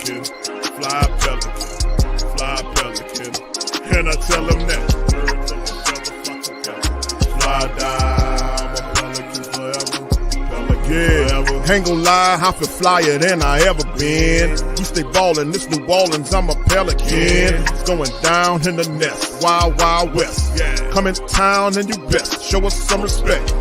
Pelican, fly Pelican, fly Pelican. And I tell them that birds of a feather flock together. Fly down, I'm a Pelican forever. Pelican forever. Ain't gon' lie, I feel flyer than I ever been. We stay ballin', this New Orleans, I'm a Pelican. It's going down in the nest, wild, wild west. Come in town and you best show us some respect.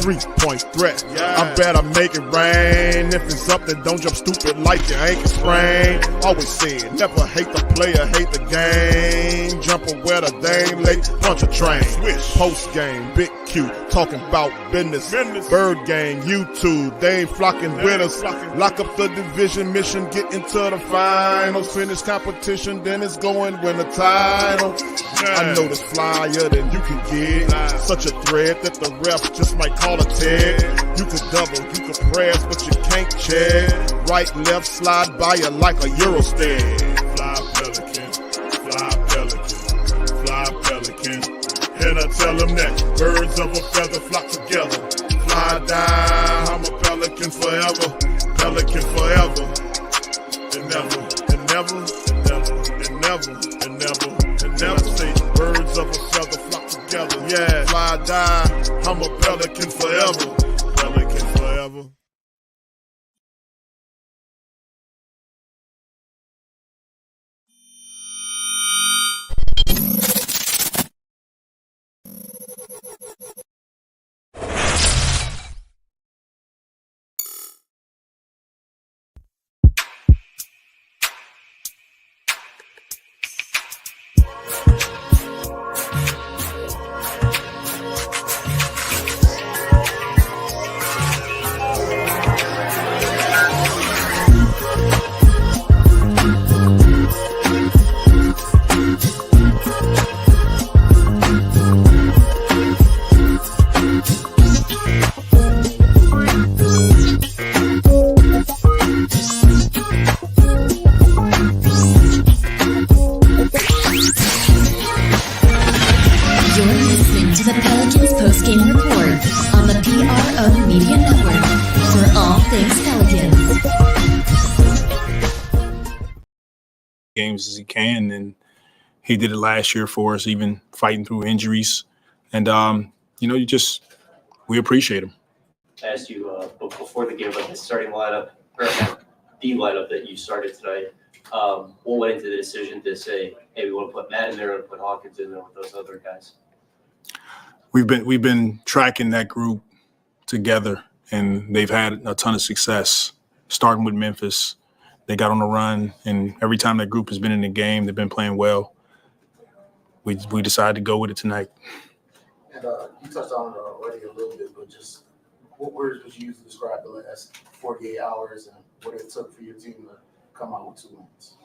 3-point threat, I better make it rain. If it's up, then don't jump stupid like your ankle sprain. Always said, never hate the player, hate the game. Jumpin' where the dame late, punch a train. Postgame, Big Q, talking about business. Bird gang, YouTube, they ain't flocking with us. Lock up the division mission, get into the finals. Finish competition, then it's going win the title. I know this flyer than you can get. Such a threat that the refs just might call a tag. You could double, you could press, but you can't check. Right, left, slide by you like a Eurostep. Fly Pelican, fly Pelican, fly Pelican. And I tell them that birds of a feather flock together. Fly down, I'm a Pelican forever. Pelican forever. And never, and never, and never, and never, and never, and never say birds of a feather flock together. Yeah, fly down, I'm a Pelican forever. Pelican forever. Postgame report on the PRO Media Network for all things Pelicans. Games as he can, and he did it last year for us, even fighting through injuries. And we appreciate him. I asked you before the game about the starting lineup, or the lineup that you started tonight. What went into the decision to say, hey, we want to put Matt in there and put Hawkins in there with those other guys? We've been tracking that group together, and they've had a ton of success, starting with Memphis. They got on the run, and every time that group has been in the game, they've been playing well. We decided to go with it tonight. And you touched on it already a little bit, but just what words would you use to describe the last 48 hours and what it took for your team to come out with 2 wins?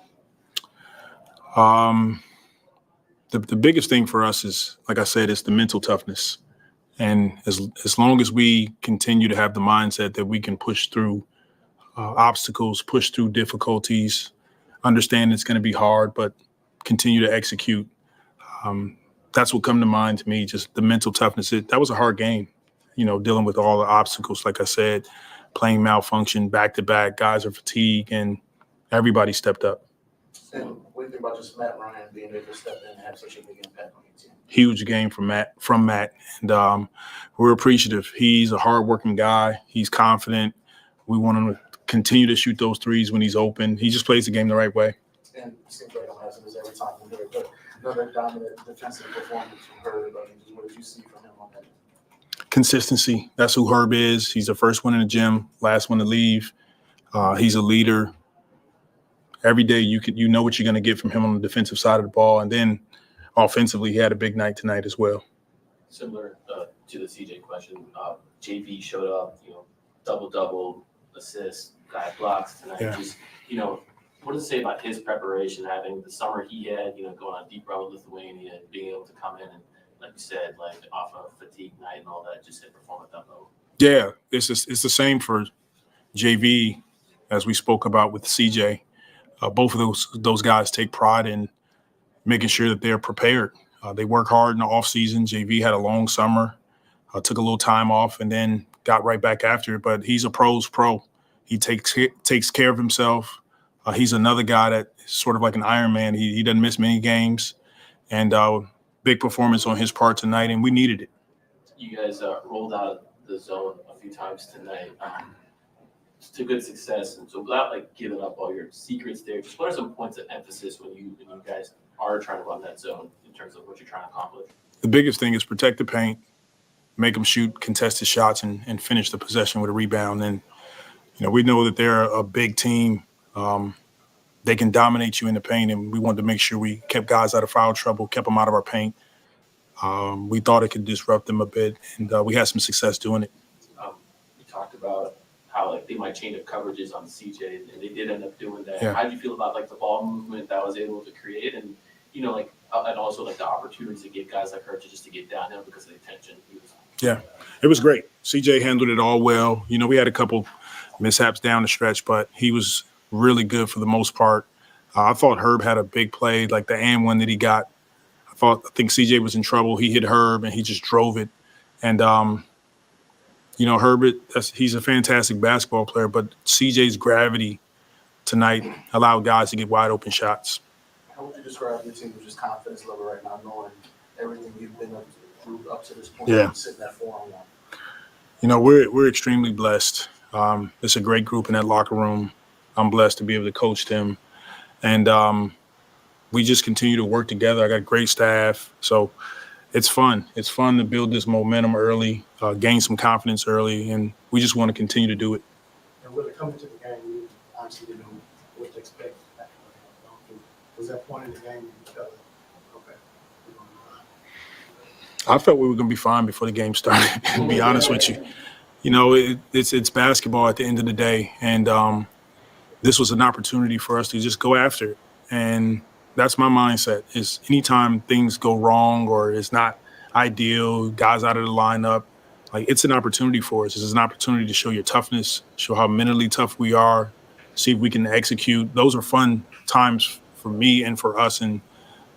The biggest thing for us is, like I said, it's the mental toughness. And as long as we continue to have the mindset that we can push through obstacles, push through difficulties, understand it's going to be hard, but continue to execute. That's what come to mind to me, just the mental toughness. That was a hard game, dealing with all the obstacles. Like I said, playing malfunction back-to-back, guys are fatigued, and everybody stepped up. And what do you think about just Matt Ryan being able to step in and have such a big impact on your team? Huge game from Matt. And we're appreciative. He's a hardworking guy. He's confident. We want him to continue to shoot those threes when he's open. He just plays the game the right way. And it seems like I'm asking this every time we do it, but another dominant defensive performance from Herb. What did you see from him on that? Consistency. That's who Herb is. He's the first one in the gym, last one to leave. He's a leader. Every day you know what you're going to get from him on the defensive side of the ball. And then offensively, he had a big night tonight as well. Similar to the CJ question, JV showed up, double-double, assist, guy blocks tonight. Yeah. Just, what does it say about his preparation, having the summer he had, going on a deep run with Lithuania and being able to come in and, like you said, off a fatigue night and all that, just to perform at that level? Yeah, it's the same for JV as we spoke about with CJ. Both of those guys take pride in making sure that they're prepared. They work hard in the offseason. JV had a long summer, took a little time off, and then got right back after it. But he's a pro's pro. He takes care of himself. He's another guy that is sort of like an Iron Man. He doesn't miss many games, and big performance on his part tonight, and we needed it. You guys rolled out the zone a few times tonight to good success, and so without like giving up all your secrets there, just what are some points of emphasis when you guys are trying to run that zone in terms of what you're trying to accomplish? The biggest thing is protect the paint, make them shoot contested shots, and finish the possession with a rebound. And we know that they're a big team. They can dominate you in the paint, and we wanted to make sure we kept guys out of foul trouble, kept them out of our paint. We thought it could disrupt them a bit, and we had some success doing it. You talked about how like they might change up coverages on CJ, and they did end up doing that. Yeah. How did you feel about like the ball movement that was able to create, and and also like the opportunities to get guys like her to get downhill because of the attention? Yeah, it was great. CJ handled it all well. We had a couple mishaps down the stretch, but he was really good for the most part. I thought Herb had a big play, like the and one that he got. I think CJ was in trouble. He hit Herb, and he just drove it. And, Herbert, he's a fantastic basketball player, but CJ's gravity tonight allowed guys to get wide open shots. How would you describe your team's just confidence level right now, knowing everything you've been through up to this point? Yeah. Sitting at 4-on-1. We're extremely blessed. It's a great group in that locker room. I'm blessed to be able to coach them. And we just continue to work together. I got a great staff. So it's fun. It's fun to build this momentum early, gain some confidence early, and we just want to continue to do it. And really coming to the game, you obviously didn't know what to expect. Was that point in the game you felt like, okay, we're going to be fine? I felt we were going to be fine before the game started, to be honest with you. It's basketball at the end of the day, and this was an opportunity for us to just go after it. And that's my mindset, is anytime things go wrong or it's not ideal, guys out of the lineup, like it's an opportunity for us. It's an opportunity to show your toughness, show how mentally tough we are, see if we can execute. Those are fun times for me and for us, and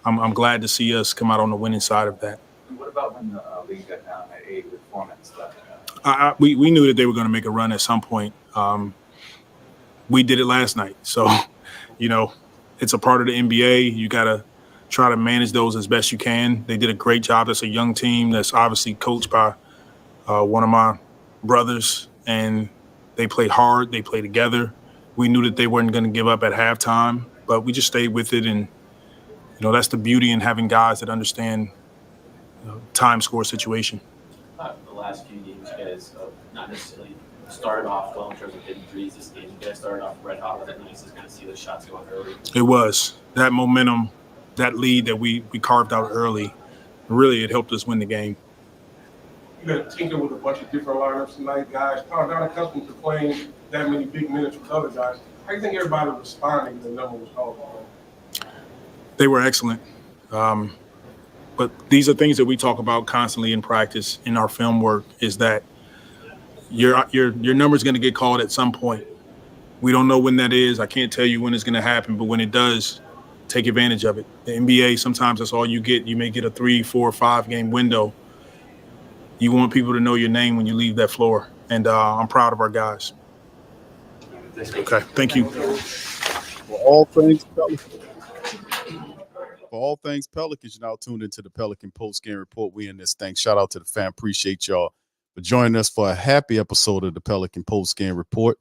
I'm glad to see us come out on the winning side of that. What about when the league got down at 8 with 4 minutes left? We knew that they were going to make a run at some point. We did it last night. So, it's a part of the NBA. You got to try to manage those as best you can. They did a great job. That's a young team that's obviously coached by one of my brothers, and they played hard. They played together. We knew that they weren't going to give up at halftime, but we just stayed with it. And, that's the beauty in having guys that understand time score situation. The last few games, you guys not necessarily started off well in terms of hitting threes. This game, you guys started off red hot. Was it nice to kind of see those shots going early? It was. That momentum, that lead that we carved out early, really it helped us win the game. You got to tinker with a bunch of different lineups tonight, guys. Kind of not accustomed to playing that many big minutes with other guys. How do you think everybody responded when the number was called? They were excellent. But these are things that we talk about constantly in practice, in our film work, is that your number's going to get called at some point. We don't know when that is. I can't tell you when it's going to happen, but when it does, take advantage of it. The NBA, sometimes that's all you get. You may get a 3, 4, 5 game window. You want people to know your name when you leave that floor. And I'm proud of our guys. Okay, thank you. For all things Pelicans, you're now tuned into the Pelican Postgame Report. We in this thing. Shout out to the fan. Appreciate y'all for joining us for a happy episode of the Pelican Postgame Report.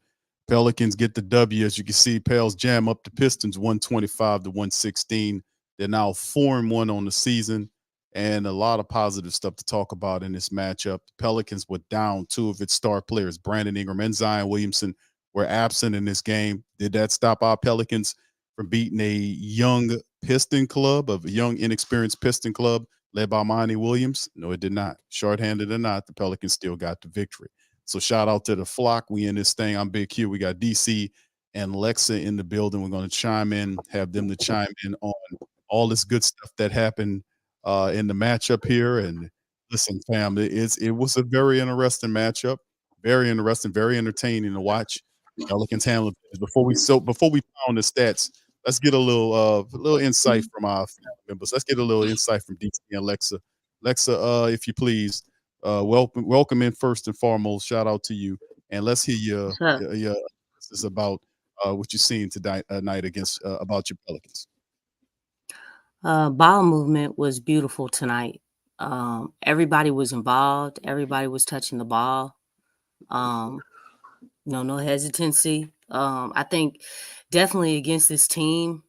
Pelicans get the W. As you can see, Pels jam up the Pistons 125-116. They're now 4-1 on the season, and a lot of positive stuff to talk about in this matchup. The Pelicans were down 2 of its star players. Brandon Ingram and Zion Williamson were absent in this game. Did that stop our Pelicans from beating a young Piston club, of a young, inexperienced Piston club led by Monty Williams? No, it did not. Shorthanded or not, the Pelicans still got the victory. So shout out to the flock. We in this thing. I'm Big Q. We got DC and Lexxah in the building. We're going to chime in, have them to chime in on all this good stuff that happened in the matchup here. And listen, fam, it was a very interesting matchup. Very interesting, very entertaining to watch. Pelicans handle it. Before we pound the stats, let's get a little insight from our family members. Let's get a little insight from DC and Lexxah. Lexxah, if you please, welcome in first and foremost. Shout out to you, and let's hear your this is about what you seen tonight night against about your Pelicans. Ball movement was beautiful tonight. Everybody was involved. Everybody was touching the ball. No hesitancy. I think definitely against this team,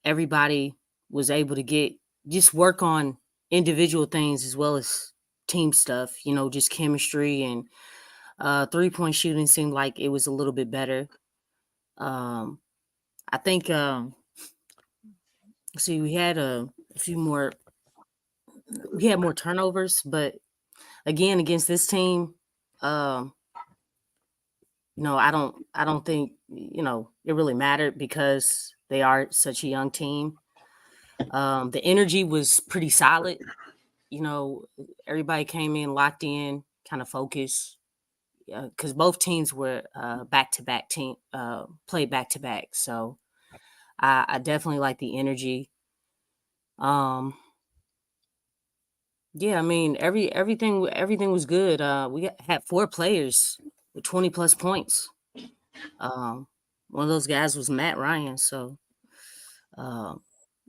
everybody was able to just work on individual things as well as team stuff, just chemistry and 3-point shooting seemed like it was a little bit better. I think, we had we had more turnovers, but again, against this team, I don't think, it really mattered because they are such a young team. The energy was pretty solid. Everybody came in locked in, kind of focused, because both teams were back-to-back played back-to-back. So I definitely like the energy. Yeah, I mean everything was good. We had 4 players with 20+ points. One of those guys was Matt Ryan. So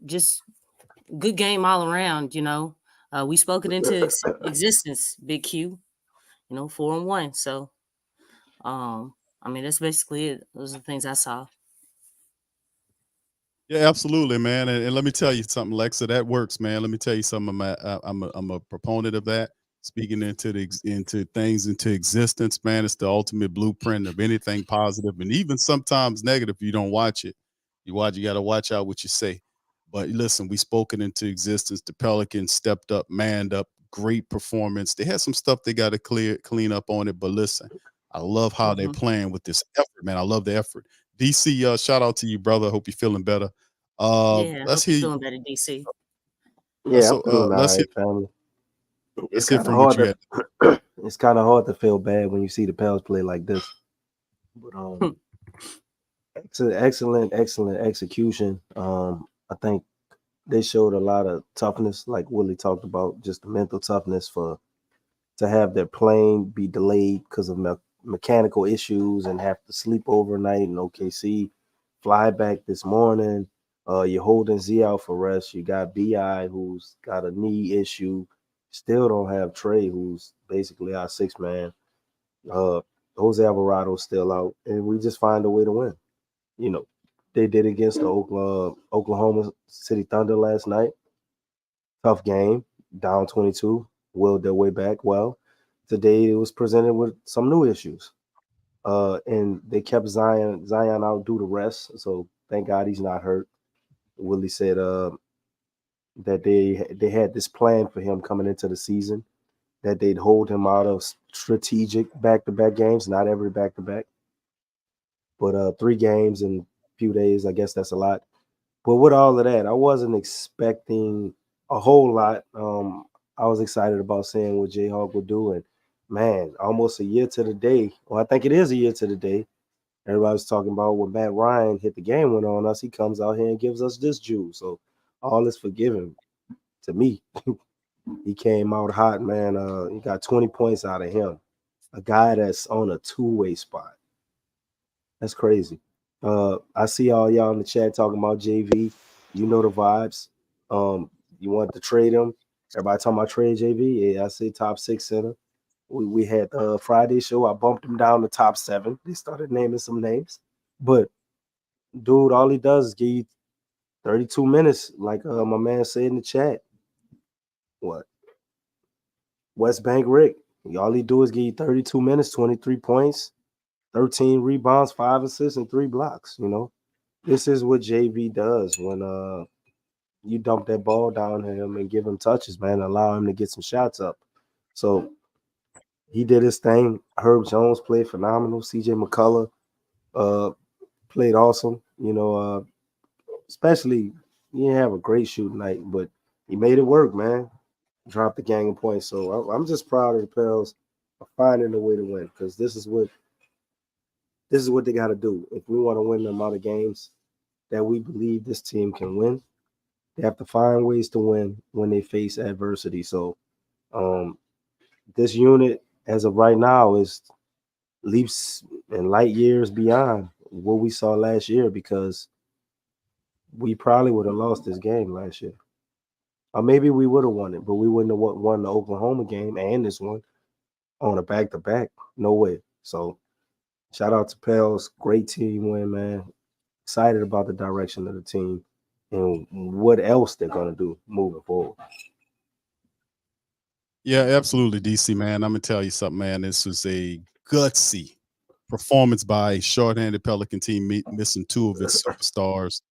just good game all around. We spoke it into existence. Big Q. 4-1. So I mean that's basically it. Those are the things I saw. Yeah, absolutely, man. And let me tell you something, Lexxah, that works, man. Let me tell you something. I'm a proponent of that. Speaking into things into existence, man. It's the ultimate blueprint of anything positive, and even sometimes negative. You don't watch it. You got to watch out what you say. But listen, we spoke it into existence. The Pelicans stepped up, manned up, great performance. They had some stuff they got to clean up on it. But listen, I love how they're playing with this effort, man. I love the effort. DC, shout out to you, brother. Hope you're feeling better. Yeah, I Let's hope you're hear. feeling better, DC. Yeah, I'm feeling all Let's hear. right, family. It's Let's hear kind of from what hard you had. it's kind of hard to feel bad when you see the Pels play like this. But excellent execution. I think they showed a lot of toughness, like Willie talked about, just the mental toughness to have their plane be delayed because of mechanical issues and have to sleep overnight in OKC, fly back this morning. You're holding Z out for rest. You got BI who's got a knee issue. Still don't have Trey, who's basically our 6th man. Jose Alvarado's still out, and we just find a way to win. They did against the Oklahoma City Thunder last night. Tough game, down 22, willed their way back. Well, today it was presented with some new issues. And they kept Zion out due to rest. So thank God he's not hurt. Willie said that they had this plan for him coming into the season, that they'd hold him out of strategic back-to-back games, not every back-to-back, but 3 games in a few days. I guess that's a lot. But with all of that, I wasn't expecting a whole lot. I was excited about seeing what Jayhawk would do. And, man, almost a year to the day. Well, I think it is a year to the day. Everybody's talking about when Matt Ryan hit the game winner on us, he comes out here and gives us this juice. So all is forgiven to me. He came out hot, man. He got 20 points out of him. A guy that's on a 2-way spot. That's crazy. I see all y'all in the chat talking about JV. You know the vibes. You want to trade him. Everybody talking about trade JV. Yeah, I say top 6 center. We had Friday show. I bumped him down to top 7. They started naming some names. But, dude, all he does is give you 32 minutes, like my man said in the chat. What? West Bank Rick. All he do is give you 32 minutes, 23 points, 13 rebounds, 5 assists, and 3 blocks. This is what JV does when you dump that ball down to him and give him touches, man, allow him to get some shots up. So he did his thing. Herb Jones played phenomenal. CJ McCullough played awesome. Especially he didn't have a great shooting night, but he made it work, man. Dropped the gang of points. So I'm just proud of the Pels for finding a way to win, because this is what they got to do. If we want to win the amount of games that we believe this team can win, they have to find ways to win when they face adversity. So this unit, as of right now, is leaps and light years beyond what we saw last year, because we probably would have lost this game last year. Or maybe we would have won it, but we wouldn't have won the Oklahoma game and this one on a back-to-back. No way. So shout out to Pels. Great team win, man. Excited about the direction of the team and what else they're going to do moving forward. Yeah, absolutely, DC, man. I'm going to tell you something, man. This was a gutsy performance by a shorthanded Pelican team, missing two of its superstars.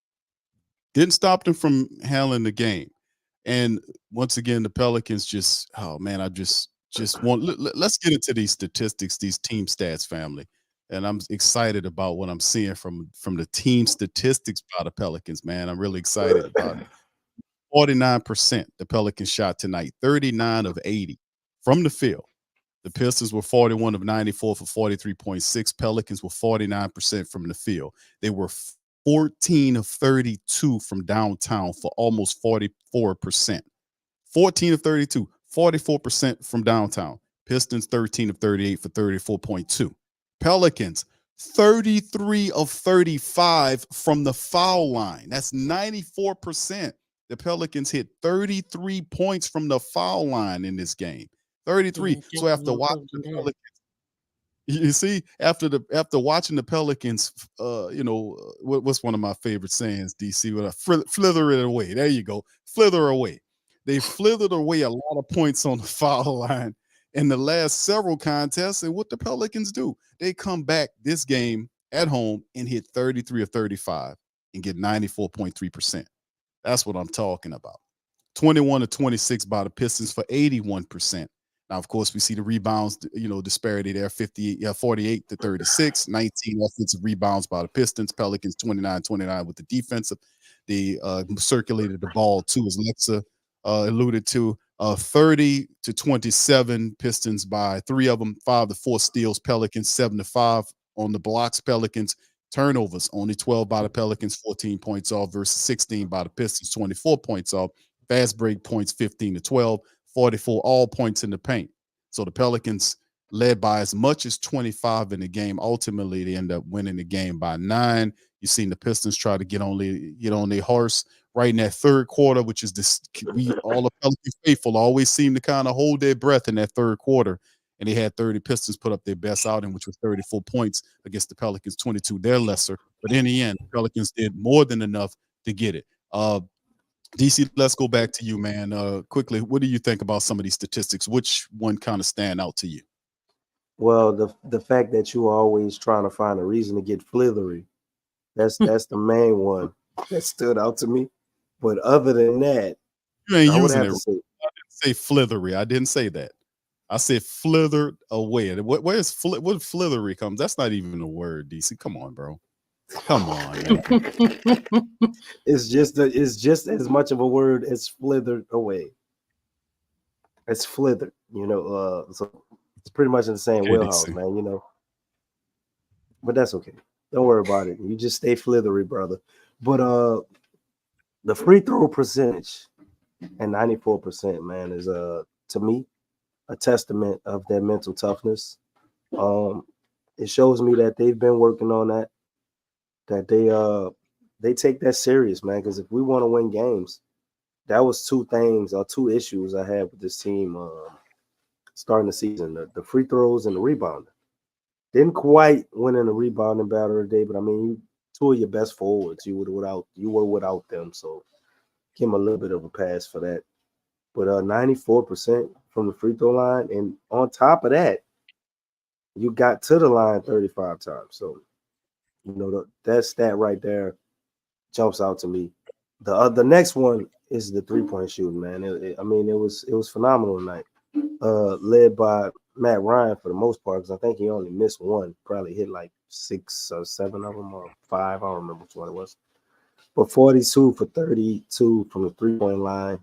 Didn't stop them from handling the game. And once again, the Pelicans just, oh man, I just want, let's get into these statistics, these team stats, family. And I'm excited about what I'm seeing from the team statistics by the Pelicans, man. I'm really excited about it. 49% the Pelicans shot tonight, 39 of 80 from the field. The Pistons were 41 of 94 for 43.6. Pelicans were 49% from the field. They were 14 of 32 from downtown for almost 44%. 14 of 32, 44% from downtown. Pistons 13 of 38 for 34.2. Pelicans 33 of 35 from the foul line. That's 94%. The Pelicans hit 33 points from the foul line in this game. 33. Yeah, So after watching the Pelicans, you see, after watching the Pelicans, what's one of my favorite sayings, DC? With a flither it away. There you go, flither away. They flithered away a lot of points on the foul line in the last several contests. And what the Pelicans do, they come back this game at home and hit 33 of 35 and get 94.3%. That's what I'm talking about. 21 of 26 by the Pistons for 81%. Now, of course, we see the rebounds, disparity there, 48 to 36, 19 offensive rebounds by the Pistons. Pelicans 29-29 with the defensive. They circulated the ball too, as Lexxah alluded to. 30 to 27 Pistons by 3 of them, 5 to 4 steals. Pelicans 7 to 5 on the blocks. Pelicans turnovers only 12 by the Pelicans, 14 points off versus 16 by the Pistons, 24 points off. Fast break points 15 to 12. 44 all points in the paint. So the Pelicans led by as much as 25 in the game. Ultimately, they end up winning the game by 9. You've seen the Pistons try to get on their horse right in that third quarter, which is this. All the Pelican faithful always seem to kind of hold their breath in that third quarter. And they had 30 Pistons put up their best outing, which was 34 points against the Pelicans, 22. They're lesser. But in the end, the Pelicans did more than enough to get it. DC, let's go back to you, man. Quickly, what do you think about some of these statistics? Which one kind of stand out to you? Well, the fact that you are always trying to find a reason to get flithery, that's the main one that stood out to me. But other than that, You ain't I would using have it. to say, I didn't say flithery. I didn't say that. I said flithered away. Where's what flithery comes? That's not even a word, DC. Come on, bro. Come on, man. it's just as much of a word as flithered away. It's flithered, so it's pretty much in the same Okay, wheelhouse, DC. man, But that's okay. Don't worry about it. You just stay flithery, brother. But the free throw percentage and 94%, man, is to me a testament of their mental toughness. It shows me that they've been working on that they take that serious, man, because if we want to win games, that was two issues I had with this team starting the season, the free throws and the rebounding. Didn't quite win in the rebounding battle today, but I mean, two of your best forwards, you were without them, so give them a little bit of a pass for that. But 94% from the free throw line, and on top of that, you got to the line 35 times. So, that stat right there jumps out to me. The next one is the 3-point shooting, man. It was phenomenal tonight. Led by Matt Ryan for the most part, because I think he only missed one. Probably hit like 6 or 7 of them, or 5. I don't remember which one it was. But 42 for 32 from the 3-point line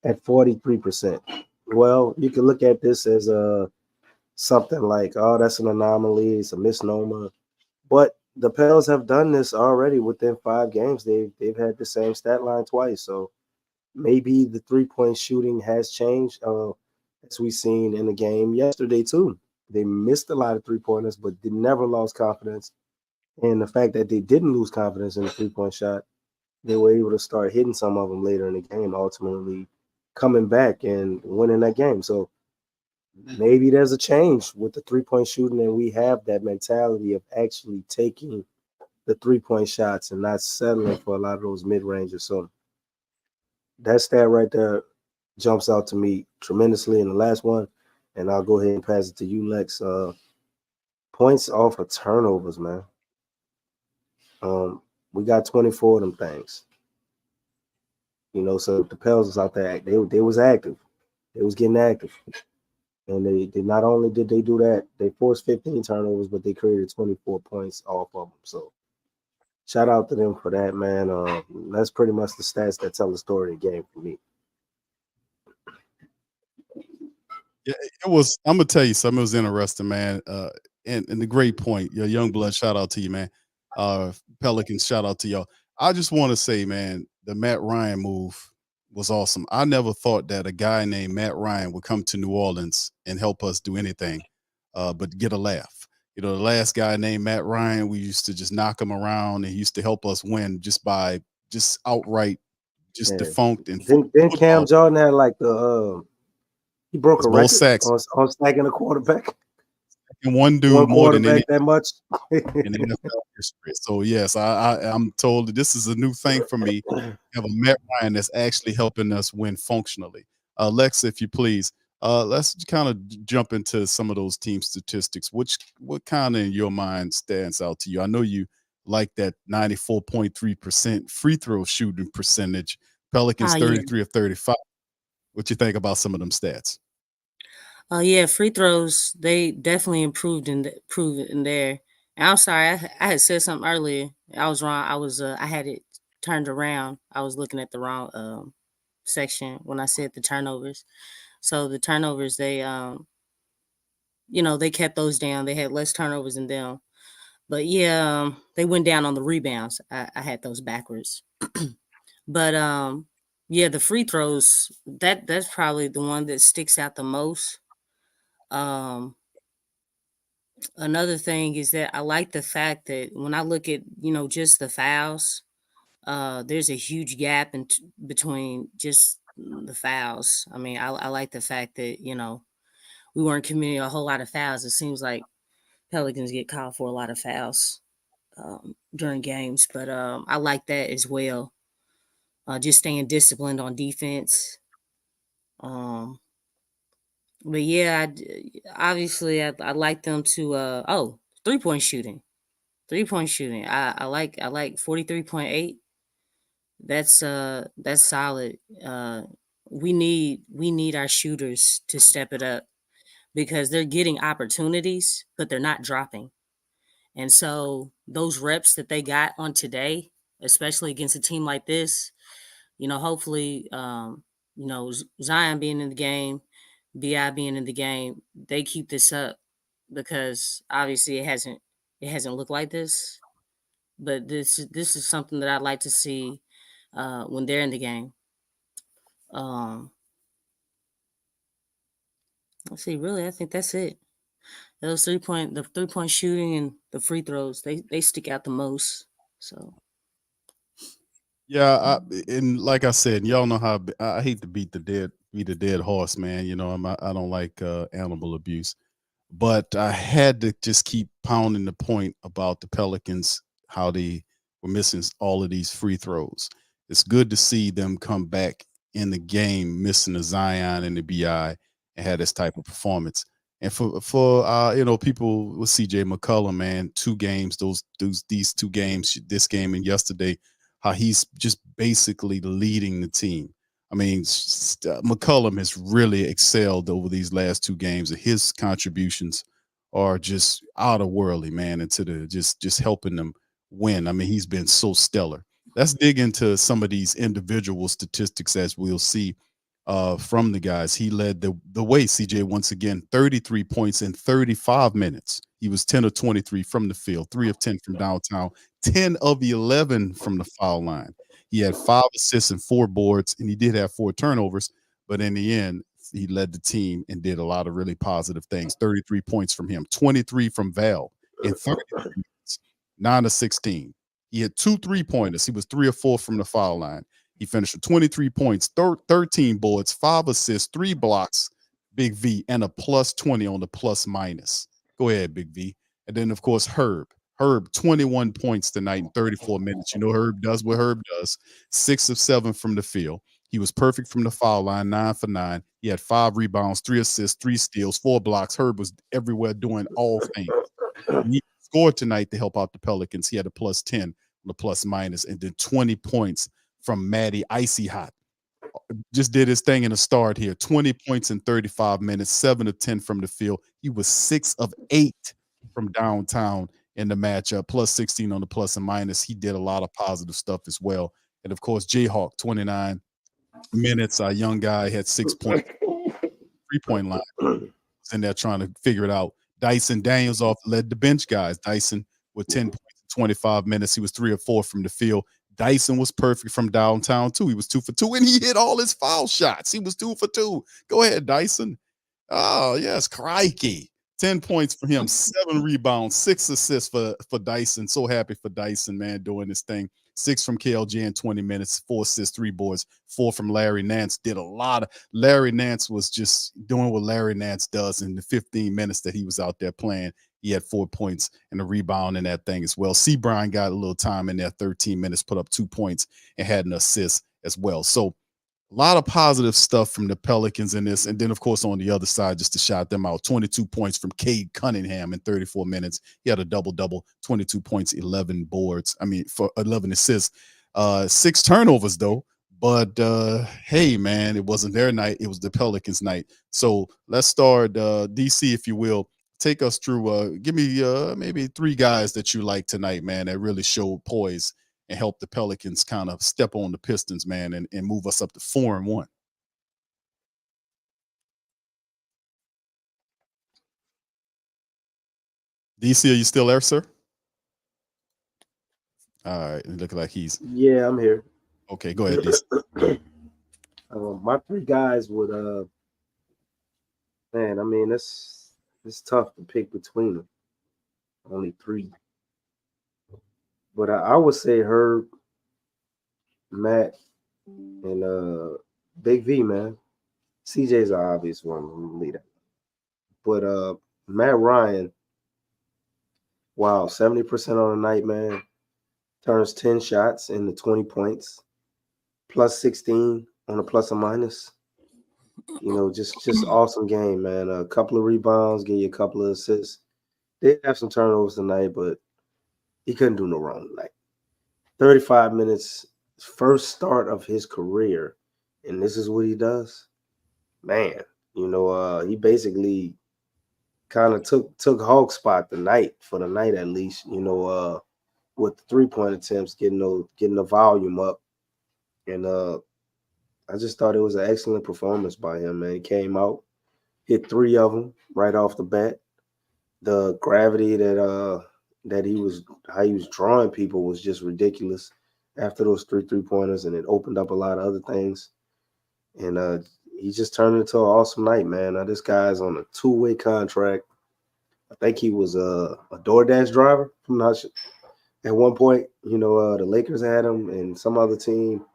at 43%. Well, you can look at this as something like, oh, that's an anomaly, it's a misnomer. But the Pels have done this already within 5 games. They've had the same stat line twice. So maybe the 3-point shooting has changed, as we've seen in the game yesterday too. They missed a lot of 3-pointers, but they never lost confidence. And the fact that they didn't lose confidence in the 3-point shot, they were able to start hitting some of them later in the game, ultimately coming back and winning that game. So maybe there's a change with the 3-point shooting, and we have that mentality of actually taking the 3-point shots and not settling for a lot of those mid-ranges. So that stat right there jumps out to me tremendously in the last one. And I'll go ahead and pass it to you, Lex. Points off of turnovers, man. We got 24 of them things. You know, so the Pels was out there, they was active. They was getting active. And they not only did they do that, they forced 15 turnovers, but they created 24 points off of them. So shout out to them for that, man. That's pretty much the stats that tell the story of the game for me. Yeah, it was. I'm gonna tell you something. It was interesting, man. And the great point. Your young blood. Shout out to you, man. Pelicans. Shout out to y'all. I just want to say, man, the Matt Ryan move was awesome. I never thought that a guy named Matt Ryan would come to New Orleans and help us do anything, but get a laugh. You know, the last guy named Matt Ryan, we used to just knock him around, and he used to help us win just by just outright, just defunct and then Cam Jordan had like the he broke a record sacks on stacking a quarterback. And one dude more than any that much in NFL history. So yes, I'm told that this is a new thing for me. Have a Matt Ryan that's actually helping us win functionally. Lexxah, if you please, let's kind of jump into some of those team statistics. What kind of in your mind stands out to you? I know you like that 94.3% free throw shooting percentage. Pelicans 33 of 35. What you think about some of them stats? Yeah, free throws, they definitely improved in there. And I'm sorry, I had said something earlier. I was wrong. I had it turned around. I was looking at the wrong section when I said the turnovers. So the turnovers, they they kept those down. They had less turnovers than them. But yeah, they went down on the rebounds. I had those backwards. But yeah, the free throws, that's probably the one that sticks out the most. Another thing is that I like the fact that when I look at, just the fouls, there's a huge gap between just the fouls. I mean, I like the fact that, we weren't committing a whole lot of fouls. It seems like Pelicans get called for a lot of fouls during games, but I like that as well. Just staying disciplined on defense. But yeah, obviously I'd like them to 3-point shooting. 3-point shooting. I like 43.8. That's solid. We need our shooters to step it up because they're getting opportunities, but they're not dropping. And so those reps that they got on today, especially against a team like this, hopefully Zion being in the game, BI being in the game, they keep this up because obviously it hasn't looked like this. But this is something that I'd like to see when they're in the game. Let's see, really, I think that's it. The 3-point shooting and the free throws, they stick out the most. So yeah, and like I said, y'all know how I hate to beat a dead horse, man. You know, I don't like animal abuse, but I had to just keep pounding the point about the Pelicans, how they were missing all of these free throws. It's good to see them come back in the game, missing the Zion and the BI, and had this type of performance. And for people with CJ McCollum, man, 2 games, these 2 games, this game and yesterday, how he's just basically leading the team. I mean, McCollum has really excelled over these last 2 games. His contributions are just out of worldly, man, into the just helping them win. I mean, he's been so stellar. Let's dig into some of these individual statistics as we'll see from the guys. He led the way, CJ, once again, 33 points in 35 minutes. He was 10 of 23 from the field, 3 of 10 from downtown, 10 of 11 from the foul line. He had 5 assists and 4 boards, and he did have 4 turnovers. But in the end, he led the team and did a lot of really positive things. 33 points from him, 23 from Val in 30 minutes, 9 of 16. He had 2 3-pointers. He was 3 or 4 from the foul line. He finished with 23 points, 13 boards, 5 assists, 3 blocks, Big V, and a plus 20 on the plus minus. Go ahead, Big V. And then, of course, Herb. Herb, 21 points tonight in 34 minutes. You know Herb does what Herb does. 6 of 7 from the field. He was perfect from the foul line, 9 for 9. He had 5 rebounds, 3 assists, 3 steals, 4 blocks. Herb was everywhere doing all things. He scored tonight to help out the Pelicans. He had a plus 10 on the plus minus, and then 20 points from Matty Icy Hot. Just did his thing in the start here. 20 points in 35 minutes, 7 of 10 from the field. He was 6 of 8 from downtown in the matchup, plus 16 on the plus and minus. He did a lot of positive stuff as well. And of course, Jayhawk, 29 minutes. Our young guy had 6 points, 3-point line. Was in there trying to figure it out. Dyson Daniels led the bench guys. Dyson with 10 points in 25 minutes. He was 3 or 4 from the field. Dyson was perfect from downtown too. He was 2 for 2, and he hit all his foul shots. He was 2 for 2. Go ahead, Dyson. Oh, yes, crikey. 10 points for him, 7 rebounds, 6 assists for Dyson. So happy for Dyson, man, doing this thing. 6 from KLJ in 20 minutes, 4 assists, 3 boards, 4 from Larry Nance. Did a lot of Larry Nance was just doing what Larry Nance does in the 15 minutes that he was out there playing. He had 4 points and a rebound in that thing as well. C. Brian got a little time in there, 13 minutes, put up 2 points and had an assist as well. So a lot of positive stuff from the Pelicans in this. And then, of course, on the other side, just to shout them out, 22 points from Cade Cunningham in 34 minutes. He had a double-double, 22 points, 11 boards. For 11 assists. 6 turnovers, though. But, hey, man, it wasn't their night. It was the Pelicans' night. So let's start, DC, if you will. Take us through, give me maybe 3 guys that you like tonight, man, that really showed poise and help the Pelicans kind of step on the Pistons, man, and move us up to 4-1. DC, are you still there, sir? All right, it looks like he's. Yeah, I'm here. Okay, go ahead, DC. My 3 guys would, man, I mean, it's tough to pick between them. Only 3. But I would say Herb, Matt, and Big V, man. CJ's an obvious one. Leader. But Matt Ryan, wow, 70% on the night, man. Turns 10 shots into 20 points. Plus 16 on a plus or minus. You know, just awesome game, man. A couple of rebounds, gave you a couple of assists. Did have some turnovers tonight, but he couldn't do no wrong tonight. 35 minutes, first start of his career, and this is what he does. Man, you know, he basically kind of took Hawk's spot tonight, for the night at least, you know, with the 3-point attempts, getting the volume up. And I just thought it was an excellent performance by him, man. He came out, hit 3 of them right off the bat. The gravity that he was drawing people was just ridiculous after those 3 3-pointers, and it opened up a lot of other things. And he just turned into an awesome night, man. Now this guy's on a 2-way contract. I think he was a DoorDash driver. I'm not sure. At one point, you know, the Lakers had him and some other team,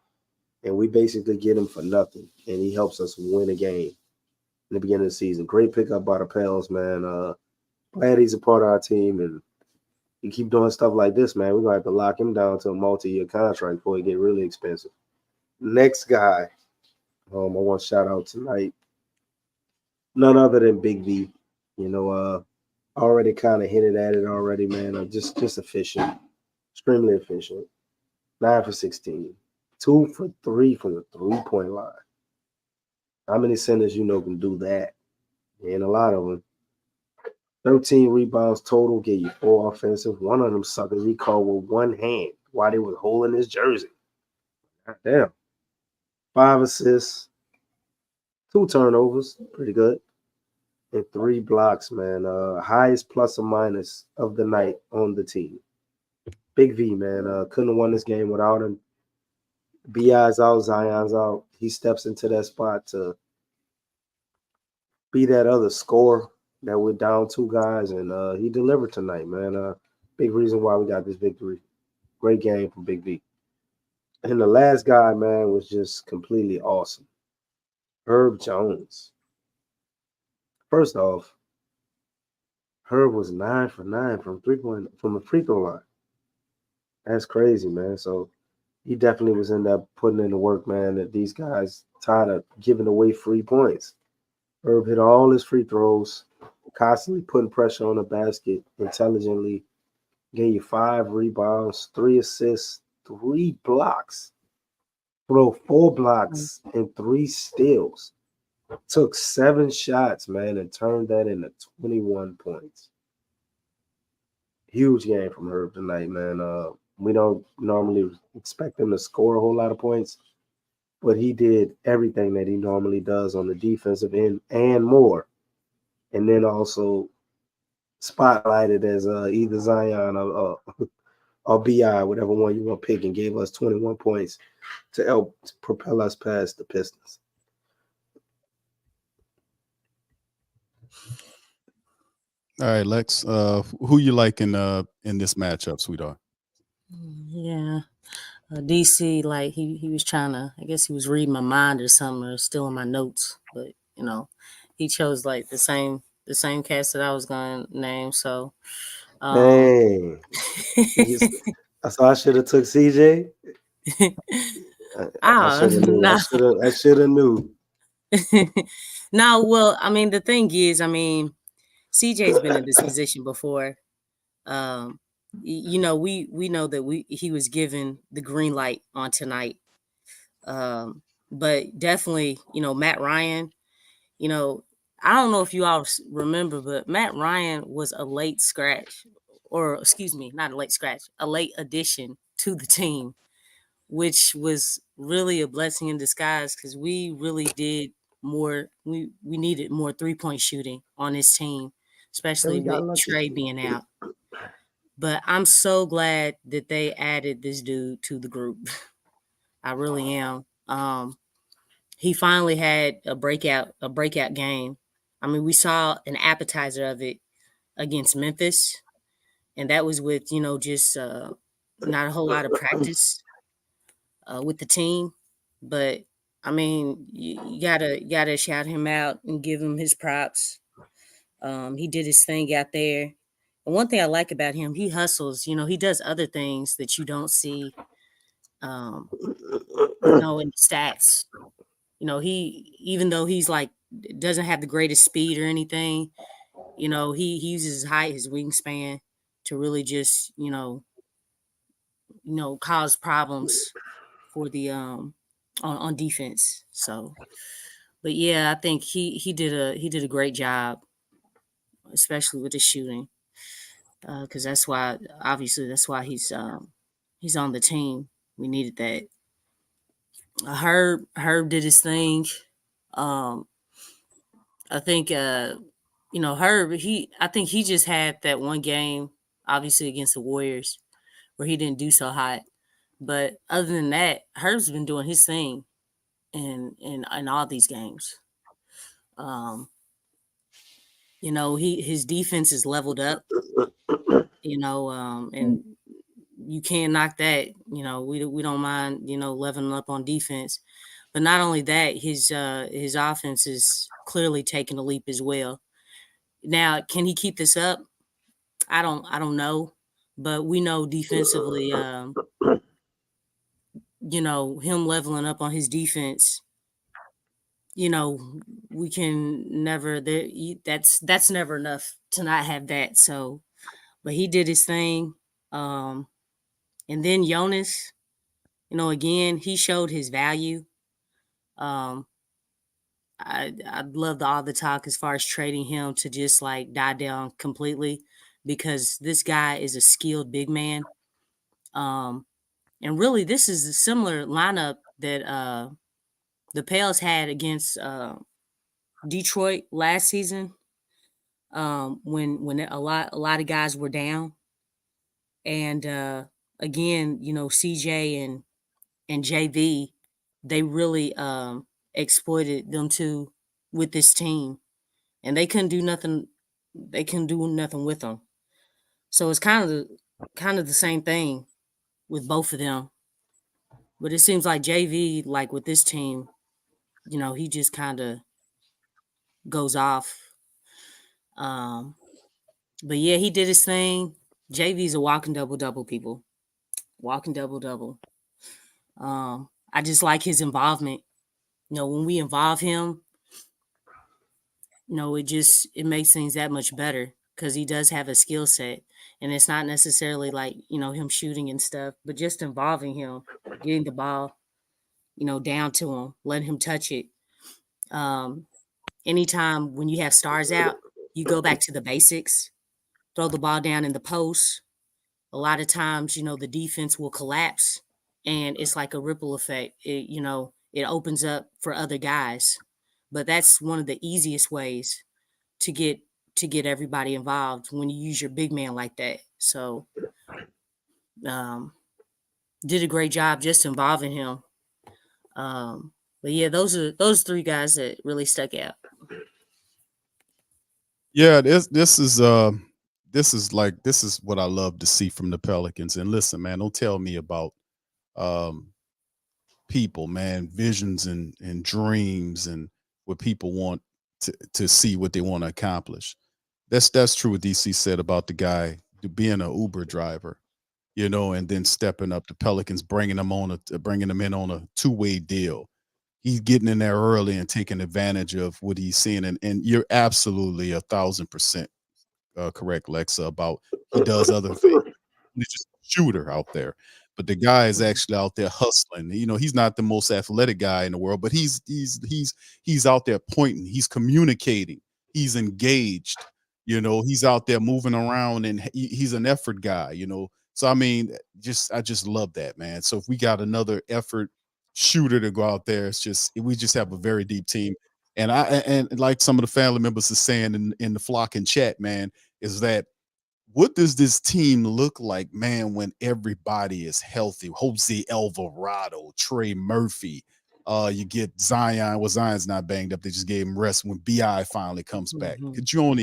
and we basically get him for nothing, and he helps us win a game in the beginning of the season. Great pickup by the Pels, man. Glad he's a part of our team, and you keep doing stuff like this, man. We're going to have to lock him down to a multi-year contract before he get really expensive. Next guy, I want to shout out tonight, none other than Big V. You know, already kind of hinted at it already, man. Just efficient, extremely efficient. 9 for 16, 2 for 3 from the 3-point line. How many centers you know can do that? And a lot of them. 13 rebounds total, gave you 4 offensive. One of them suckers he called with one hand while they was holding his jersey. God damn. 5 assists, 2 turnovers, pretty good. And 3 blocks, man. Highest plus or minus of the night on the team. Big V, man. Couldn't have won this game without him. BI's out, Zion's out. He steps into that spot to be that other scorer that we're down 2 guys, and he delivered tonight, man. Big reason why we got this victory. Great game from Big V. And the last guy, man, was just completely awesome. Herb Jones. First off, Herb was 9 for 9 from a free throw line. That's crazy, man. So he definitely was in there putting in the work, man. That these guys tired of giving away free points. Herb hit all his free throws, constantly putting pressure on the basket intelligently. Gave you 5 rebounds, 3 assists, 3 blocks. Bro, 4 blocks and 3 steals. Took 7 shots, man, and turned that into 21 points. Huge game from Herb tonight, man. We don't normally expect him to score a whole lot of points, but he did everything that he normally does on the defensive end and more. And then also spotlighted as either Zion or BI, whatever one you want to pick, and gave us 21 points to help propel us past the Pistons. All right, Lex. Who you like in this matchup, sweetheart? Yeah. DC, like he was trying to, I guess he was reading my mind or something, or stealing my notes. But he chose like the same cast that I was gonna name. So Dang. So I should have took CJ. I should have knew. no. I should have knew. No, well, I mean, the thing is, CJ's been in this position before. We know that he was given the green light on tonight. But definitely, Matt Ryan, I don't know if you all remember, but Matt Ryan was a late scratch, or excuse me, not a late scratch, a late addition to the team, which was really a blessing in disguise because we really did more. We needed more 3-point shooting on this team, especially with Trey being out. But I'm so glad that they added this dude to the group. I really am. He finally had a breakout game. We saw an appetizer of it against Memphis, and that was with just not a whole lot of practice with the team. But you gotta shout him out and give him his props. He did his thing out there. And one thing I like about him, he hustles. He does other things that you don't see, in the stats. He, even though he's like doesn't have the greatest speed or anything, he uses his height, his wingspan to really just cause problems for the on defense. So, but yeah, I think he did a great job, especially with the shooting, because that's why he's on the team. We needed that. Herb did his thing. I think Herb, I think he just had that one game, obviously against the Warriors, where he didn't do so hot. But other than that, Herb's been doing his thing in all these games. His defense is leveled up. And you can't knock that. We don't mind leveling up on defense. But not only that, his offense is clearly taking a leap as well. Now, can he keep this up? I don't know, but we know defensively, him leveling up on his defense, we can never, that's never enough to not have that. So, but he did his thing. And then Jonas, again, he showed his value. I'd love all the talk as far as trading him to just like die down completely, because this guy is a skilled big man. And really, this is a similar lineup that the Pels had against Detroit last season, when a lot of guys were down. And again, CJ and JV, they really exploited them two with this team. and they couldn't do nothing. They couldn't do nothing with him. So it's kind of the same thing with both of them. But it seems like JV, like with this team, he just kind of goes off. But yeah, he did his thing. JV's a walking double-double, people. Walking double-double. I just like his involvement. When we involve him, it makes things that much better because he does have a skill set. And it's not necessarily like, him shooting and stuff, but just involving him, getting the ball, down to him, letting him touch it. Anytime when you have stars out, you go back to the basics, throw the ball down in the post. A lot of times, the defense will collapse and it's like a ripple effect. It opens up for other guys. But that's one of the easiest ways to get everybody involved when you use your big man like that. So did a great job just involving him. But yeah, those three guys that really stuck out. Yeah, this is what I love to see from the Pelicans. And listen, man, don't tell me about people, man, visions and dreams and what people want to see what they want to accomplish. That's true what DC said about the guy being an Uber driver, and then stepping up. The Pelicans bringing him in on a two-way deal. He's getting in there early and taking advantage of what he's seeing. And you're absolutely 1,000% correct, Lexxah, about he does other things. He's just a shooter out there. But the guy is actually out there hustling. He's not the most athletic guy in the world, but he's out there pointing. He's communicating. He's engaged. He's out there moving around, and he's an effort guy. So I mean, I just love that, man. So if we got another effort shooter to go out there, we just have a very deep team. And like some of the family members are saying in the flock and chat, man, is that what does this team look like, man, when everybody is healthy? Jose Alvarado, Trey Murphy, you get Zion. Well, Zion's not banged up. They just gave him rest when BI finally comes back. Could you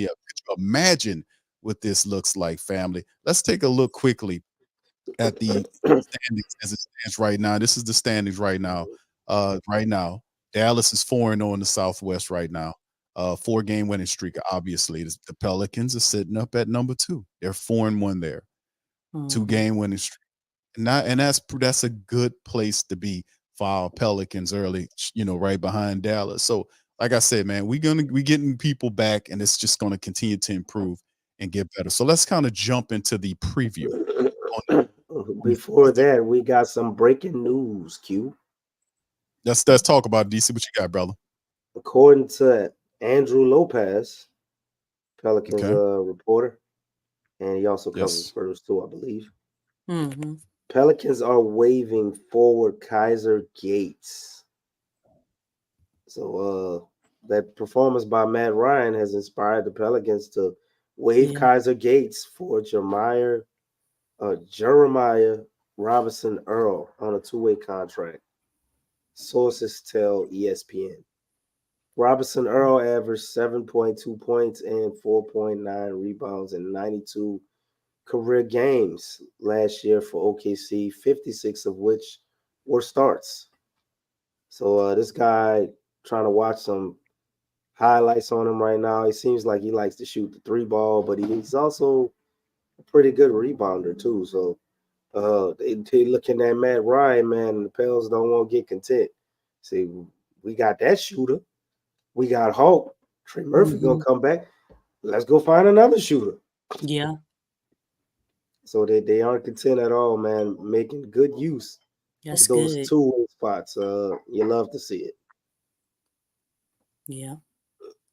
imagine what this looks like, family? Let's take a look quickly at the standings as it stands right now. This is the standings right now. Dallas is 4-0 in the Southwest right now. 4-game winning streak. Obviously, the Pelicans are sitting up at number 2. They're 4-1 there. 2-game winning streak. And that's a good place to be for our Pelicans early, right behind Dallas. So, like I said, man, we getting people back, and it's just gonna continue to improve and get better. So let's kind of jump into the preview. Before that, we got some breaking news, Q. Let's talk about DC. What you got, brother? According to Andrew Lopez, Pelicans reporter, and he also covers Spurs too, I believe. Pelicans are waiving forward Kaiser Gates. So that performance by Matt Ryan has inspired the Pelicans to waive Kaiser Gates for Jeremiah Robinson Earl on a 2-way contract. Sources tell ESPN. Robinson Earl averaged 7.2 points and 4.9 rebounds in 92 career games last year for OKC, 56 of which were starts. So this guy, trying to watch some highlights on him right now, it seems like he likes to shoot the 3 ball, but he's also a pretty good rebounder too. So they looking at Matt Ryan, man, and the Pels don't want to get content. See, we got that shooter. We got Hulk. Trey Murphy gonna come back. Let's go find another shooter. Yeah. So they aren't content at all, man. Making good use of those 2-way spots. You love to see it. Yeah.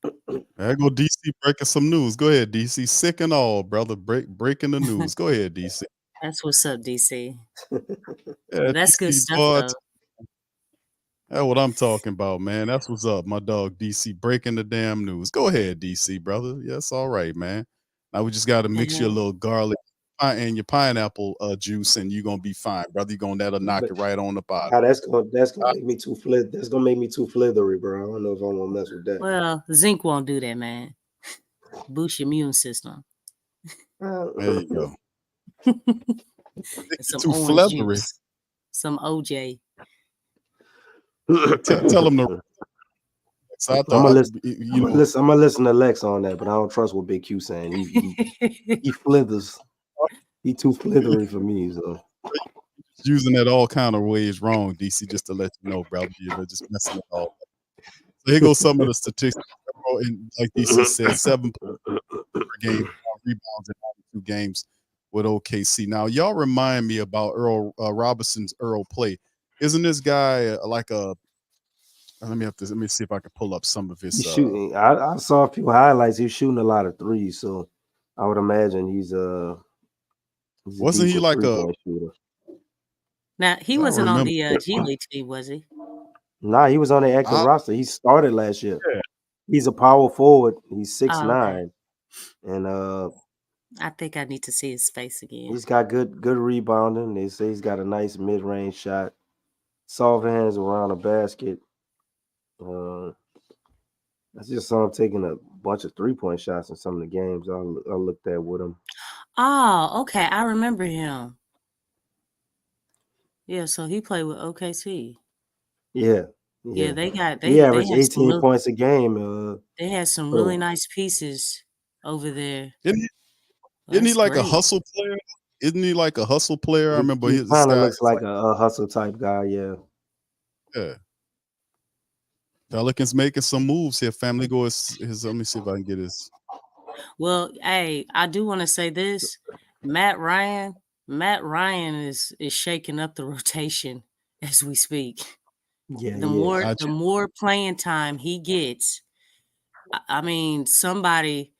There go DC breaking some news. Go ahead, DC. Sick and all, brother. Breaking the news. Go ahead, DC. That's what's up, DC. That's good stuff, though. That's what I'm talking about, man. That's what's up. My dog DC breaking the damn news. Go ahead, DC, brother. Yes, all right, man. Now we just got to mix your little garlic and your pineapple juice, and you're gonna be fine, brother. That'll knock it right on the bottom. That's gonna make me too That's gonna make me too flithery, bro. I don't know if I'm gonna mess with that. Well, zinc won't do that, man. boost your immune system. There you go. And some Too orange flubbery. juice, some OJ. Tell them to. So I I'm thought, gonna listen to Lex on that, but I don't trust what Big Q saying. He flithers. He too flithery for me. So using that all kind of ways wrong, DC, just to let you know, brother. Just messing it all up. So here goes some of the statistics. And like DC said, 7 points per game, rebounds in 92 games with OKC. Now, y'all remind me about Robinson's play. Isn't this guy like a? Let me see if I can pull up some of his. he's shooting. I saw a few highlights. He's shooting a lot of threes, so I would imagine he's wasn't he like a shooter. Now he wasn't on the G League team, was he? Nah, he was on the active roster. He started last year. Yeah. He's a power forward. He's 6'9", and I think I need to see his face again. he's got good rebounding. They say he's got a nice mid-range shot, soft hands around the basket. I just saw him taking a bunch of 3-point shots in some of the games I looked at with him. Oh, okay. I remember him. Yeah, so he played with OKC. Yeah. They averaged 18 points a game. They had some really nice pieces over there. Isn't he like a hustle player? Isn't he like a hustle player? I remember he kind of looks like a hustle type guy. Yeah. Yeah. Pelicans making some moves here. Family go his. Let me see if I can get his. Well, hey, I do want to say this. Matt Ryan is shaking up the rotation as we speak. Yeah. The more playing time he gets, I mean, somebody's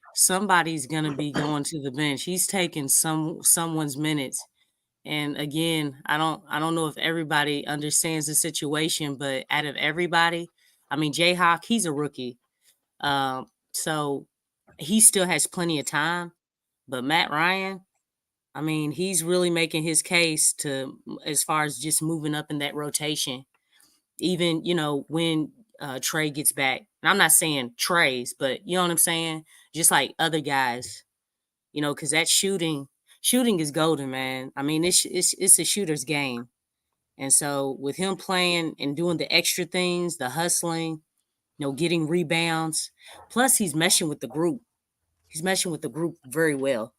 gonna be going to the bench. He's taking someone's minutes. And again, I don't know if everybody understands the situation, but out of everybody, I mean, Jayhawk, he's a rookie. So he still has plenty of time. But Matt Ryan, I mean, he's really making his case to as far as just moving up in that rotation. Even, when Trey gets back. And I'm not saying Trey's, but you know what I'm saying? Just like other guys, because that shooting is golden, man. I mean, it's a shooter's game. And so with him playing and doing the extra things, the hustling, getting rebounds, plus he's meshing with the group. He's meshing with the group very well.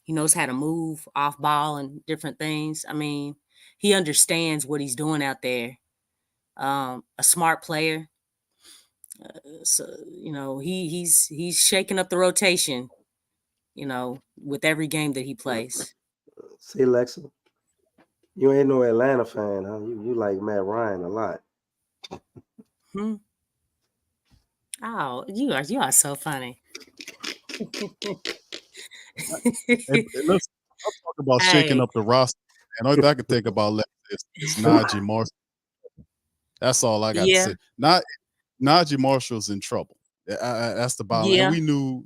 He knows how to move off ball and different things. I mean, he understands what he's doing out there. A smart player. So, he's shaking up the rotation, with every game that he plays. See, Lexxah, you ain't no Atlanta fan, huh? You like Matt Ryan a lot. Oh, you are so funny. Let's talk about shaking up the roster. And all I can think about is Najee Marshall. That's all I got to say. Najee Marshall's in trouble. That's the bottom. Yeah. And we knew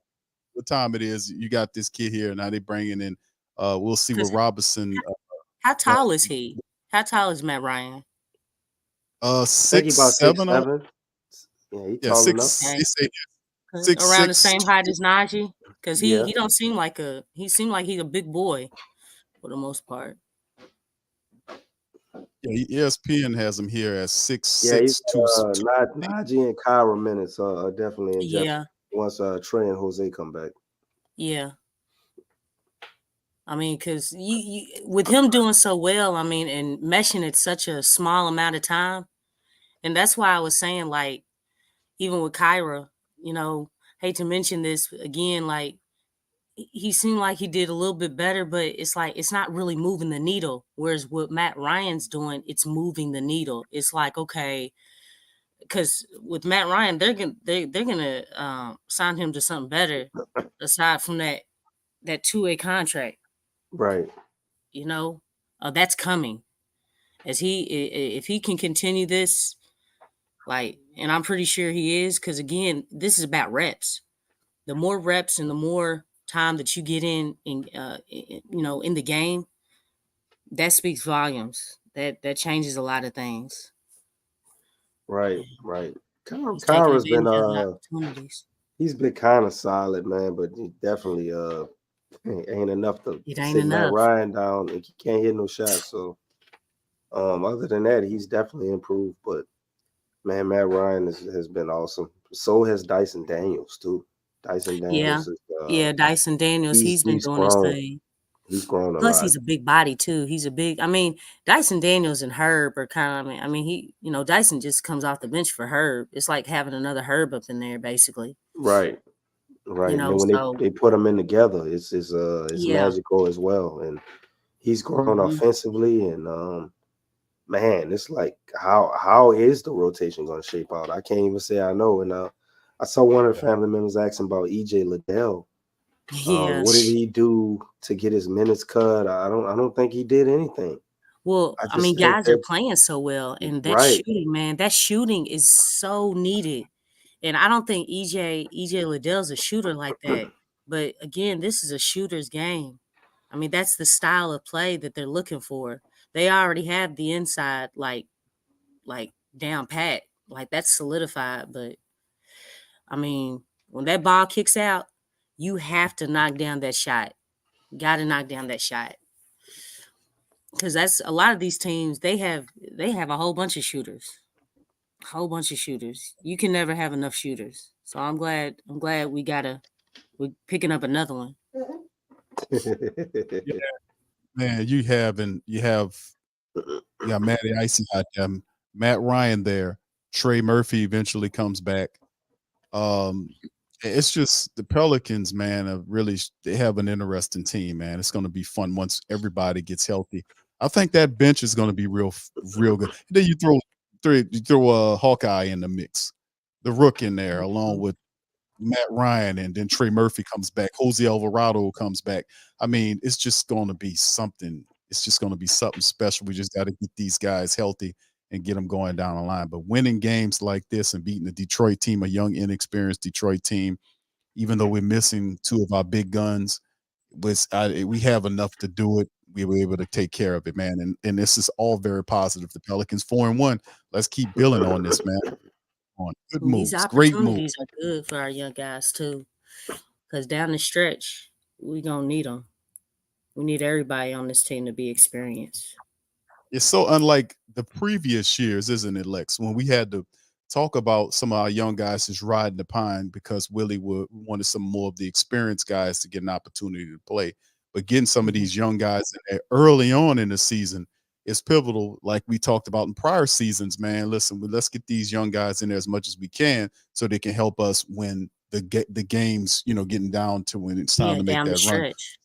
what time it is. You got this kid here. Now they're bringing in. We'll see what Robinson. How tall is he? How tall is Matt Ryan? 6'7". Yeah, he's tall enough. Around the same height as Najee, because he don't seem like he seemed like he's a big boy for the most part. Yeah, ESPN has him here as 6'6". Yeah, he's Najee and Kyra minutes are definitely in jeopardy once Trey and Jose come back. Yeah. I mean, because with him doing so well, I mean, and meshing it such a small amount of time, and that's why I was saying, like, even with Kyra, hate to mention this again, like, he seemed like he did a little bit better, but it's like it's not really moving the needle. Whereas what Matt Ryan's doing, it's moving the needle. It's like, okay, because with Matt Ryan, they're gonna sign him to something better aside from that 2-way contract. Right. That's coming. If he can continue this, like, and I'm pretty sure he is, because again, this is about reps. The more reps and the more time that you get in the game, that speaks volumes. That changes a lot of things. Right. Kyra's been He's been kind of solid, man, but he definitely ain't enough to It ain't sit Matt enough. Ryan down. And he can't hit no shots. So other than that, he's definitely improved. But man, Matt Ryan has been awesome. So has Dyson Daniels too. Dyson Yeah. Daniels is Yeah, Dyson Daniels, he's been he's doing his grown. thing. He's grown a Plus, lot. he's a big body too. He's a big. I mean, Dyson Daniels and Herb are kind of. I mean, he. Dyson just comes off the bench for Herb. It's like having another Herb up in there, basically. Right. Right. And then when So they put them in together, it's yeah. magical as well. And he's grown Mhm. offensively, and man, it's like how is the rotation going to shape out? I can't even say I know. And I saw one of the family members asking about EJ Liddell. Yeah. What did he do to get his minutes cut? I don't think he did anything. Well, I I mean, just think guys are that playing so well, and that right. shooting, man, that shooting is so needed. And I don't think EJ Liddell's a shooter like that. But again, this is a shooter's game. I mean, that's the style of play that they're looking for. They already have the inside like down pat, like that's solidified. But I mean, when that ball kicks out, you have to knock down that shot. Got to knock down that shot. Because that's a lot of these teams, they have a whole bunch of shooters. Whole bunch of shooters. You can never have enough shooters. So I'm glad we're picking up another one. Yeah, man, you have Matty Icy out there, Matt Ryan there, Trey Murphy eventually comes back. It's just the Pelicans, man, they have an interesting team, man. It's going to be fun once everybody gets healthy. I think that bench is going to be real good. Then you throw a Hawkeye in the mix, the Rook in there, along with Matt Ryan, and then Trey Murphy comes back. Jose Alvarado comes back. I mean, it's just going to be something. It's just going to be something special. We just got to get these guys healthy and get them going down the line. But winning games like this and beating the Detroit team, a young, inexperienced Detroit team, even though we're missing two of our big guns, we have enough to do it. We were able to take care of it, man. And this is all very positive. The Pelicans 4-1. Let's keep building on this, man. On good And these moves, great moves. opportunities are good for our young guys too. Because down the stretch, we gonna need them. We need everybody on this team to be experienced. It's so unlike the previous years, isn't it, Lex? When we had to talk about some of our young guys just riding the pine because Willie wanted some more of the experienced guys to get an opportunity to play. But getting some of these young guys in there early on in the season is pivotal, like we talked about in prior seasons, man. Listen, let's get these young guys in there as much as we can so they can help us win the games, getting down to when it's time to make down the that run. stretch.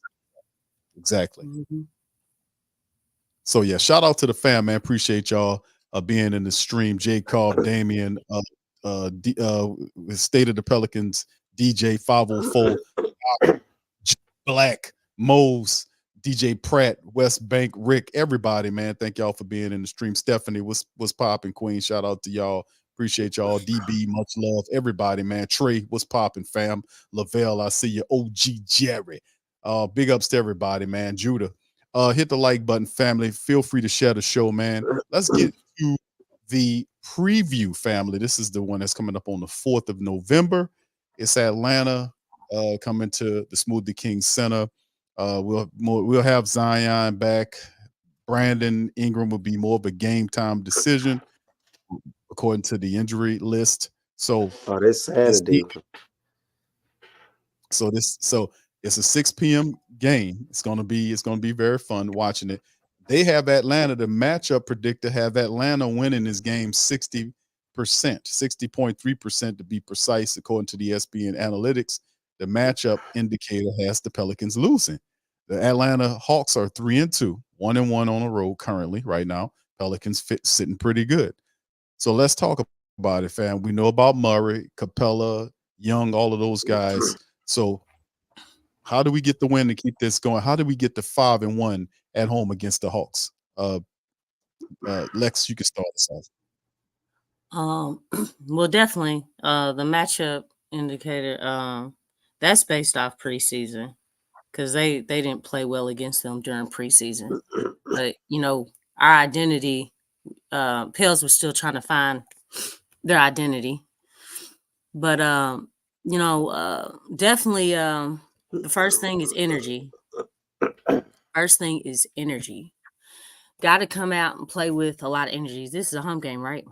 Exactly. Mm-hmm. So yeah, shout out to the fam, man. Appreciate y'all being in the stream. J. Cobb, Damian, State of the Pelicans, DJ 504, Black, Mose, DJ Pratt, West Bank, Rick, everybody, man. Thank y'all for being in the stream. Stephanie, what's popping, Queen? Shout out to y'all. Appreciate y'all. DB, much love. Everybody, man. Trey, what's popping, fam? Lavelle, I see you. OG Jerry. Big ups to everybody, man. Judah. Hit the like button, family. Feel free to share the show, man. Let's get to the preview, family. This is the one that's coming up on the 4th of November. It's Atlanta coming to the Smoothie King Center. We'll have Zion back. Brandon Ingram will be more of a game time decision according to the injury list. So this Saturday. So it's a 6 p.m. game. It's gonna be very fun watching it. They have Atlanta, the matchup predictor have Atlanta winning this game 60%, 60.3% to be precise, according to the ESPN analytics. The matchup indicator has the Pelicans losing. The Atlanta Hawks are 3-2, 1-1 on the road currently right now. Pelicans sitting pretty good. So let's talk about it, fam. We know about Murray, Capella, Young, all of those guys. So how do we get the win to keep this going? How do we get to 5-1 at home against the Hawks? Lex, you can start us off. Well, definitely. The matchup indicator, that's based off preseason because they didn't play well against them during preseason. But our identity, Pels was still trying to find their identity. But Definitely. The first thing is energy. First thing is energy. Got to come out and play with a lot of energy. This is a home game, right?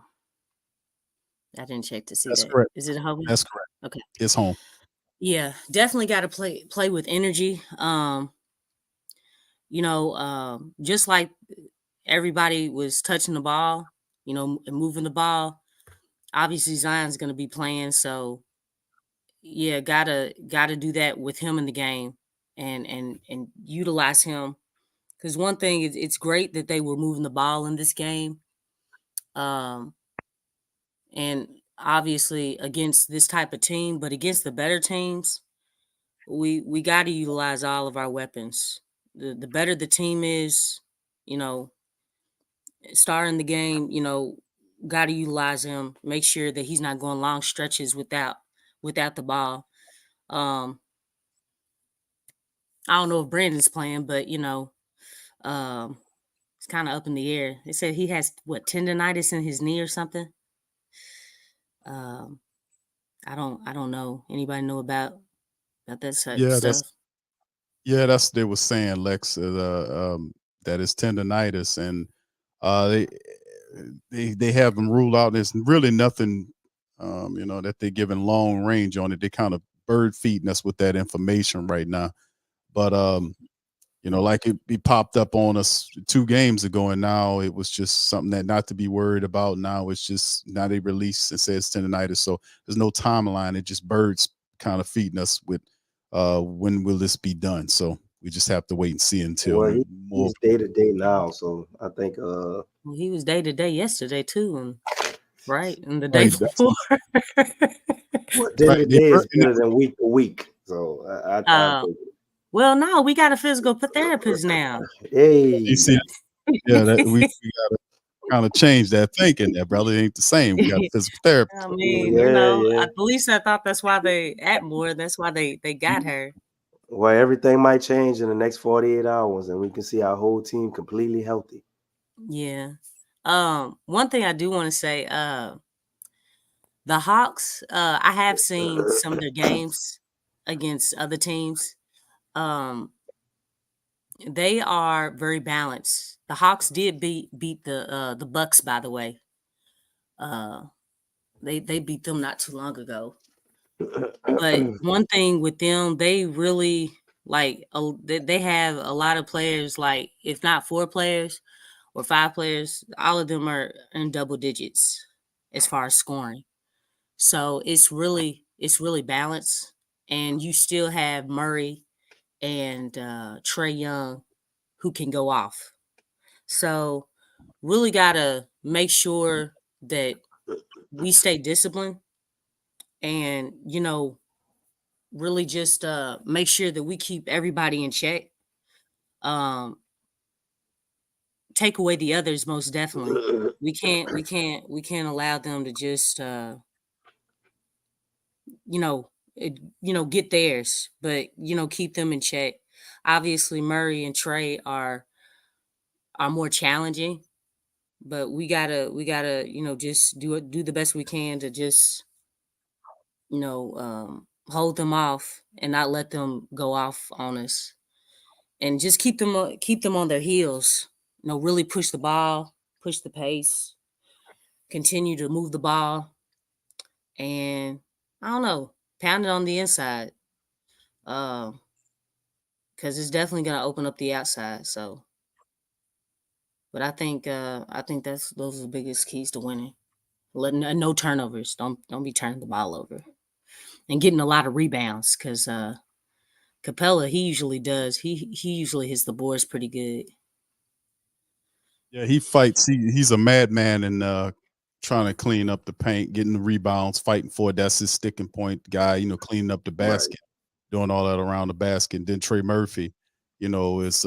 I didn't check to see That's that. correct. Is it a home game? That's correct. Okay. It's home. Yeah, definitely got to play with energy. Just like everybody was touching the ball, and moving the ball. Obviously, Zion's going to be playing, so yeah, gotta do that with him in the game, and utilize him. Because one thing is, it's great that they were moving the ball in this game, and obviously against this type of team, but against the better teams, we got to utilize all of our weapons. The better the team is, you know, starting the game, got to utilize him. Make sure that he's not going long stretches without the ball. I don't know if Brandon's playing, but it's kind of up in the air. They said he has tendonitis in his knee or something. Um, I don't know. Anybody know about that Yeah, stuff? that's they were saying, Lex, that it's tendonitis, and uh, they have them ruled out. There's really nothing, that they're giving long range on it. They kind of bird feeding us with that information right now. But like it popped up on us 2 games ago, and now it was just something that not to be worried about. Now it's just now they release and say it's tendonitis, so there's no timeline. It just birds kind of feeding us with when will this be done. So we just have to wait and see until Well, more. he's day to day now, so I think Well, he was day to day yesterday too, and right, and the day Right, that's before. day right. to They day is hurt- better than week to week. So I think, Well, no, we got a physical therapist now. hey, You see, yeah, that we got to kind of change that thinking. That brother ain't the same. We got a physical therapist. I mean, yeah. at least I thought that's why they Atmore. That's why they got her. Well, everything might change in the next 48 hours, and we can see our whole team completely healthy. Yeah. One thing I do want to say, the Hawks. I have seen some of their games against other teams. They are very balanced. The Hawks did beat the Bucks, by the way. They beat them not too long ago. But one thing with them, they really they have a lot of players. Like if not 4 players or 5 players, all of them are in double digits as far as scoring. So it's really balanced, and you still have Murray and Trae Young who can go off. So really gotta make sure that we stay disciplined, and really just make sure that we keep everybody in check. Um, take away the others, most definitely. We can't allow them to just get theirs, but keep them in check. Obviously, Murray and Trae are more challenging, but we gotta just do the best we can to just hold them off and not let them go off on us, and just keep them on their heels. Really push the ball, push the pace, continue to move the ball, and I don't know, pound it on the inside, because it's definitely gonna open up the outside. So, but I think those are the biggest keys to winning. No turnovers. Don't be turning the ball over, and getting a lot of rebounds, because Capella, he usually does. He usually hits the boards pretty good. Yeah, he fights. He's a madman and trying to clean up the paint, getting the rebounds, fighting for it. That's his sticking point guy. Cleaning up the Right. basket, doing all that around the basket. And then Trey Murphy, is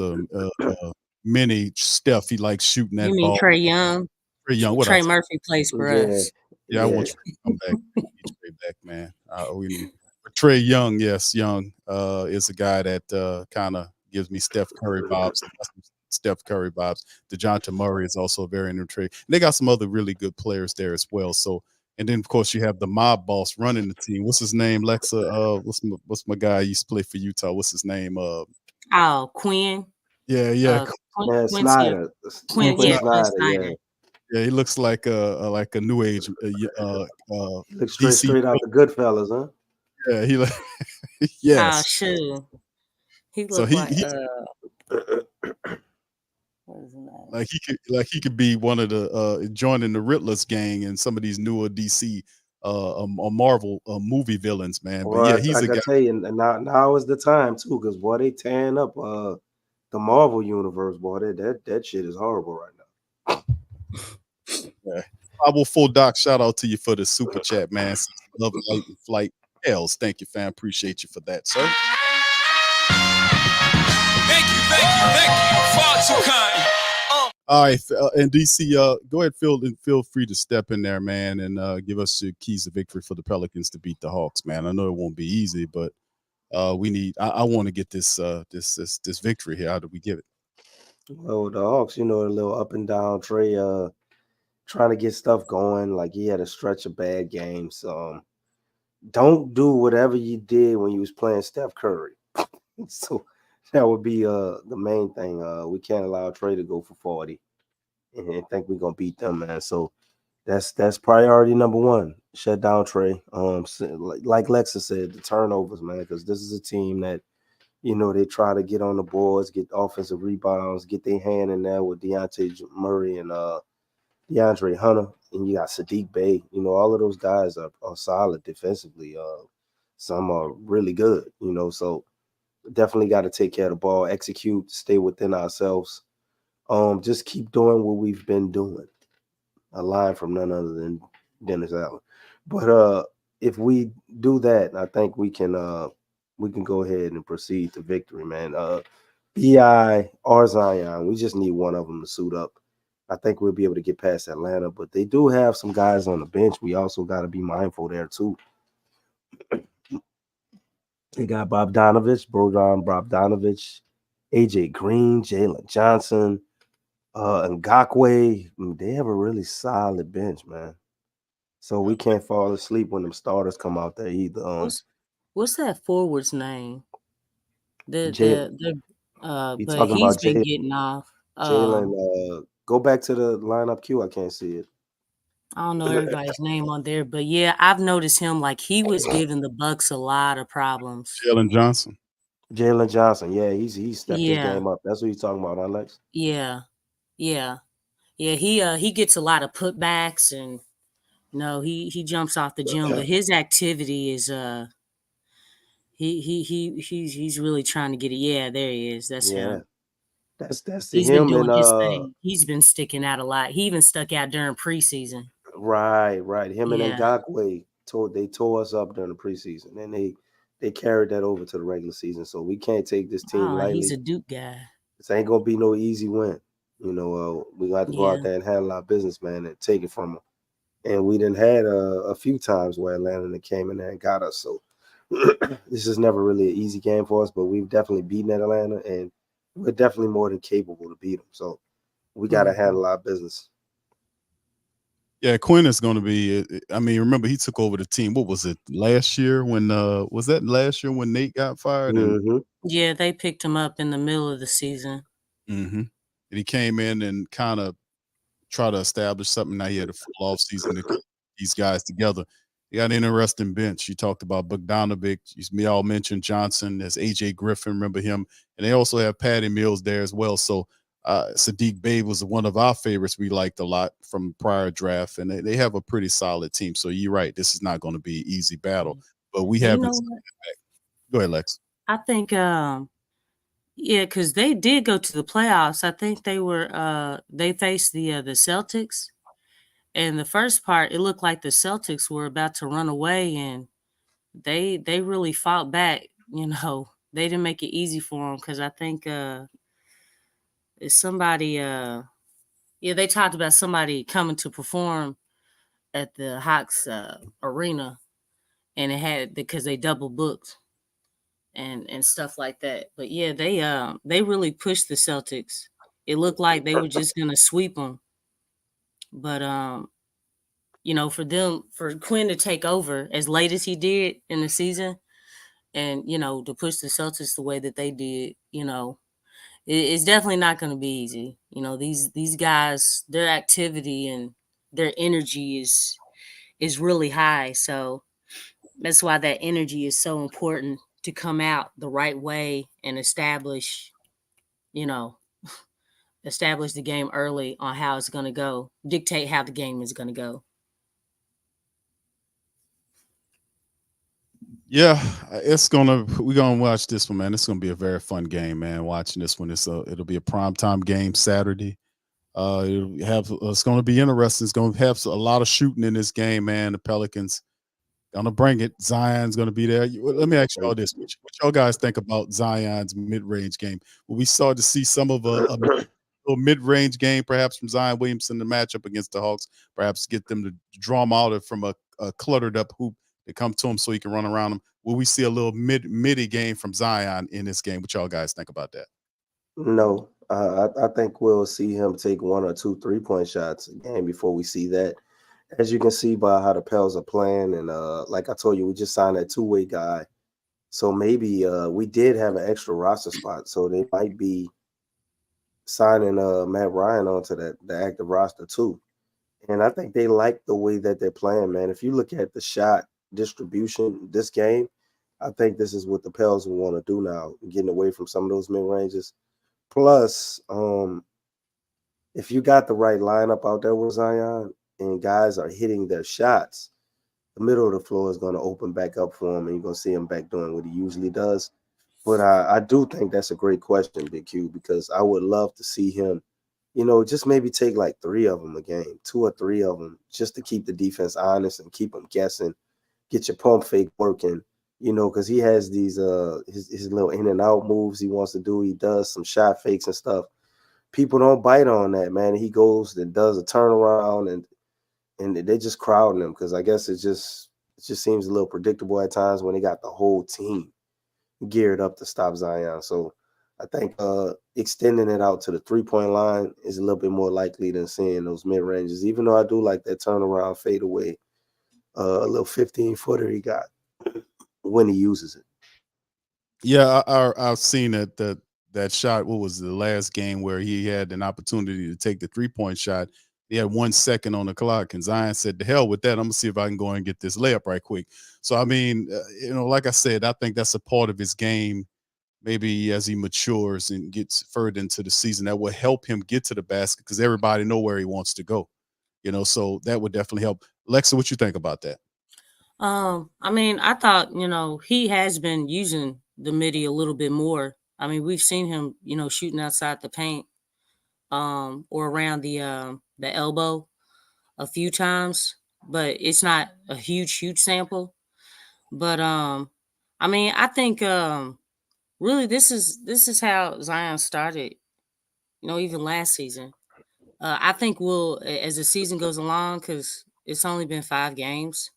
mini Steph. He likes shooting You that mean ball. Trae Young? Trey Young, what I Trey say? Murphy plays for Yeah, us. Yeah, I want Trey to come back. We need Trey back, man. But Trey Young, yes, Young is a guy that kind of gives me Steph Curry vibes. Steph Curry vibes. DeJounte Murray is also very intriguing. They got some other really good players there as well. So And then of course you have the mob boss running the team. What's his name? Lexxah. What's my guy? He used to play for Utah. What's his name? Oh, Quinn. Yeah. Yeah, Quincy. Snyder. Quinn, Quinn yeah, Quinn Snyder, yeah. Snyder. Yeah, he looks like a new age He looks DC. straight out the Goodfellas, huh? Yeah, he like Oh, yes. shoot. He So looked like he what is his name? he could be one of the joining the Riddler's gang and some of these newer DC or Marvel movie villains, man. But yeah, Well, he's I a guy. gotta tell you, and now is the time too, because boy, they tearing up the Marvel universe, boy. That shit is horrible right now. Yeah. Bible Full Doc, shout out to you for the super chat, man. Love Light and Flight. Hells, thank you, fam. Appreciate you for that, sir. Thank you. Far too kind. All right, and DC, go ahead, feel free to step in there, man, and give us your keys to victory for the Pelicans to beat the Hawks, man. I know it won't be easy, but we need. I want to get this victory here. How do we get it? Well, the Hawks, a little up and down. Trey, trying to get stuff going. Like he had a stretch of bad games. Don't do whatever you did when you was playing Steph Curry. So that would be the main thing. We can't allow Trey to go for 40 and think we're gonna beat them, man. So that's priority number one. Shut down Trey. Like Lexxah said, the turnovers, man, because this is a team that they try to get on the boards, get offensive rebounds, get their hand in there with Deontay Murray and DeAndre Hunter, and you got Sadiq Bey. All of those guys are solid defensively. Some are really good. So definitely got to take care of the ball, execute, stay within ourselves. Just keep doing what we've been doing. A line from none other than Dennis Allen. But if we do that, I think we can go ahead and proceed to victory, man. BI or Zion, we just need one of them to suit up. I think we'll be able to get past Atlanta, but they do have some guys on the bench. We also got to be mindful there too. They got Bogdanovich, AJ Green, Jalen Johnson, Ngakwe. They have a really solid bench, man. So we can't fall asleep when them starters come out there either. What's that forward's name? You But talking he's about been getting off. Jalen? Go back to the lineup queue. I can't see it. I don't know everybody's name on there, but yeah, I've noticed him like he was giving the Bucks a lot of problems. Jalen Johnson. Yeah, he's stepped his Yeah, game up. That's what he's talking about, Alex. yeah. He gets a lot of putbacks and he jumps off the gym, but his activity is he's really trying to get it. Yeah, there he is. That's Yeah, him. that's He's been him doing his and thing. He's been sticking out a lot. He even stuck out during preseason. right. Him and Yeah. Ngakwe tore us up during the preseason, and they carried that over to the regular season. So we can't take this team Oh, he's lightly. a Duke guy. This ain't gonna be no easy win. We got to go Yeah. out there and handle our business, man, and take it from them. And we done had a few times where Atlanta came in there and got us. So this is never really an easy game for us, but we've definitely beaten Atlanta, and we're definitely more than capable to beat them. So we got to handle our business. Yeah, Quinn is going to be. I mean, remember he took over the team. What was it last year when? Was that last year when Nate got fired? Mm-hmm. Yeah, they picked him up in the middle of the season. And he came in and kind of try to establish something. Now he had a full off season to keep these guys together. He got an interesting bench. You talked about Bogdanovic. We all mentioned Johnson. There's AJ Griffin. Remember him? And they also have Patty Mills there as well. So Sadiq Bey was one of our favorites we liked a lot from prior draft. And they have a pretty solid team. So you're right. This is not going to be an easy battle. But we haven't. Go ahead, Lex. I think because they did go to the playoffs. I think they faced the Celtics. And the first part, it looked like the Celtics were about to run away, and they really fought back. They didn't make it easy for them because I think it's somebody. They talked about somebody coming to perform at the Hawks arena, and it had because they double booked and stuff like that. But yeah, they really pushed the Celtics. It looked like they were just gonna sweep them, but for Quinn to take over as late as he did in the season, and to push the Celtics the way that they did, it's definitely not going to be easy. These guys, their activity and their energy is really high. So that's why that energy is so important to come out the right way and you know, establish the game early on how it's going to go, dictate how the game is going to go. Yeah, we're gonna watch this one, man. It's gonna be a very fun game, man. Watching this one, it'll be a primetime game Saturday. It's gonna be interesting. It's gonna have a lot of shooting in this game, man. The Pelicans gonna bring it. Zion's gonna be there. Let me ask y'all this: what y'all guys think about Zion's mid-range game? Well, we started to see some of a little mid-range game, perhaps from Zion Williamson, the matchup against the Hawks. Perhaps get them to draw them out from a cluttered up hoop to come to him so he can run around them. Will we see a little midi game from Zion in this game? What y'all guys think about that? No, I think we'll see him take 1 or 2 3-point shots a game before we see that. As you can see by how the Pels are playing, and like I told you, we just signed that 2-way guy. So maybe we did have an extra roster spot, so they might be signing Matt Ryan onto the active roster too. And I think they like the way that they're playing, man. If you look at the shot distribution this game, I think this is what the Pels will want to do now, getting away from some of those mid ranges. Plus, if you got the right lineup out there with Zion and guys are hitting their shots, the middle of the floor is going to open back up for him, and you're going to see him back doing what he usually does. But I do think that's a great question, Big Q, because I would love to see him, just maybe take like 3 of them a game, 2 or 3 of them, just to keep the defense honest and keep them guessing. Get your pump fake working, because he has these his little in and out moves he wants to do. He does some shot fakes and stuff. People don't bite on that, man. He goes and does a turnaround, and they're just crowding him because I guess it just seems a little predictable at times when they got the whole team geared up to stop Zion. So I think extending it out to the 3-point line is a little bit more likely than seeing those mid ranges. Even though I do like that turnaround fadeaway. A little 15-footer he got when he uses it. Yeah, I've seen that shot. What was the last game where he had an opportunity to take the 3-point shot? He had 1 second on the clock, and Zion said, "To hell with that. I'm gonna see if I can go and get this layup right quick." So I mean, like I said, I think that's a part of his game. Maybe as he matures and gets further into the season, that will help him get to the basket because everybody know where he wants to go. So that would definitely help. Lexxah, what you think about that? I mean, I thought, he has been using the midi a little bit more. I mean, we've seen him, shooting outside the paint, or around the elbow a few times, but it's not a huge sample. But I mean, I think really this is how Zion started, even last season. I think as the season goes along, because it's only been 5 games,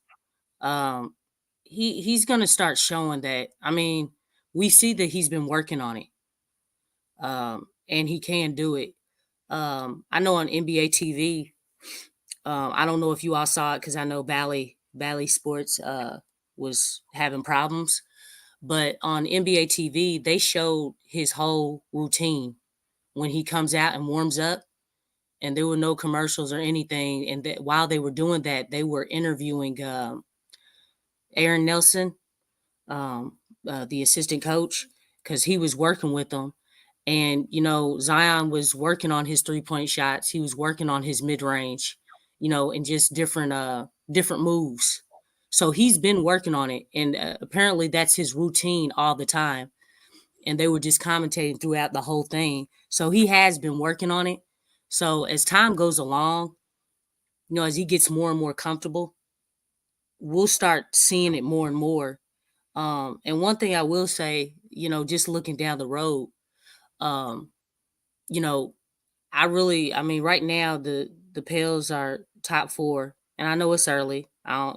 he's gonna start showing that. I mean, we see that he's been working on it, and he can do it. I know on NBA TV, I don't know if you all saw it because I know Bally Sports was having problems, but on NBA TV they showed his whole routine when he comes out and warms up. And there were no commercials or anything. And that while they were doing that, they were interviewing Aaron Nelson, the assistant coach, because he was working with them. And, Zion was working on his 3-point shots. He was working on his mid-range, and just different moves. So he's been working on it. And apparently that's his routine all the time. And they were just commentating throughout the whole thing. So he has been working on it. So as time goes along, as he gets more and more comfortable, we'll start seeing it more and more. And one thing I will say, just looking down the road, I mean, right now the Pels are top 4, and I know it's early. I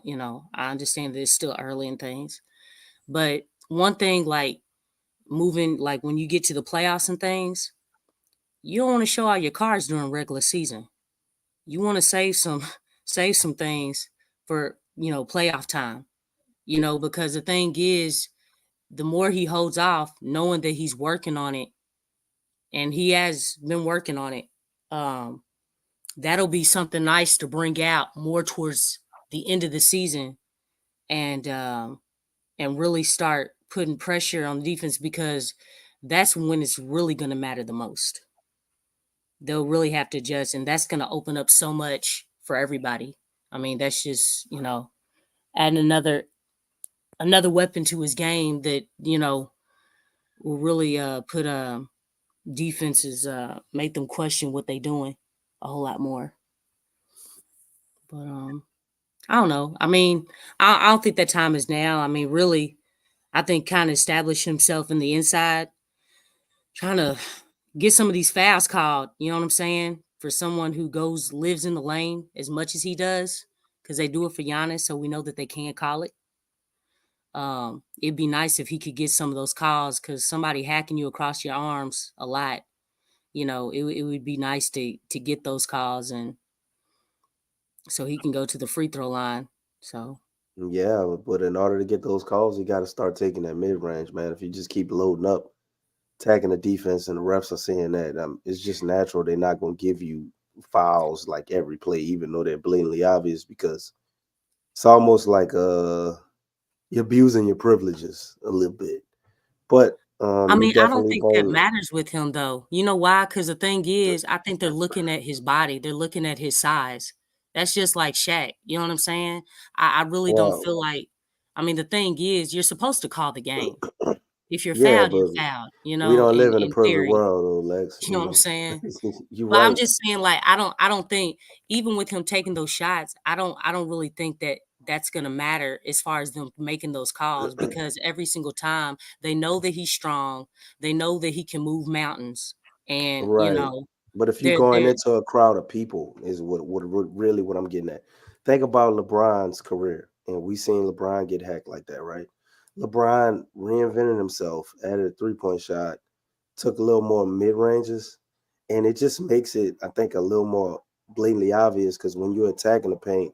understand that it's still early in things, but one thing like moving, like when you get to the playoffs and things, you don't want to show all your cards during regular season. You want to save some save some things for, playoff time, because the thing is, the more he holds off, knowing that he's working on it, and he has been working on it, that'll be something nice to bring out more towards the end of the season, and really start putting pressure on the defense, because that's when it's really going to matter the most. They'll really have to adjust, and that's going to open up so much for everybody. I mean, that's just, adding another weapon to his game that, will really put defenses, make them question what they're doing a whole lot more. But I don't know. I mean, I don't think that time is now. I mean, really, I think kind of establish himself in the inside, trying to get some of these fouls called. You know what I'm saying? For someone who lives in the lane as much as he does, because they do it for Giannis, so we know that they can call it. It'd be nice if he could get some of those calls, because somebody hacking you across your arms a lot, it would be nice to get those calls, and so he can go to the free throw line. So Yeah, but in order to get those calls, you got to start taking that mid range, man. If you just keep loading up, attacking the defense, and the refs are seeing that, it's just natural they're not going to give you fouls like every play, even though they're blatantly obvious, because it's almost like you're abusing your privileges a little bit. But I you mean, I don't definitely think that going. matters with him, though. You know why? Because the thing is, I think they're looking at his body. They're looking at his size. That's just like Shaq. You know what I'm saying? I really don't Well, feel like. I mean, the thing is, you're supposed to call the game. If you're yeah, fouled, you're but fouled. we don't live in a In perfect theory, world, though, Lex. you know what I'm saying? You're But I'm right. just saying, like, I don't think, even with him taking those shots, I don't really think that that's gonna matter as far as them making those calls, because every single time they know that he's strong, they know that he can move mountains, and Right. But if you're going they're into a crowd of people, is really what I'm getting at. Think about LeBron's career, and we seen LeBron get hacked like that, right? LeBron reinvented himself, added a 3-point shot, took a little more mid ranges, and it just makes it, I think, a little more blatantly obvious, because when you're attacking the paint,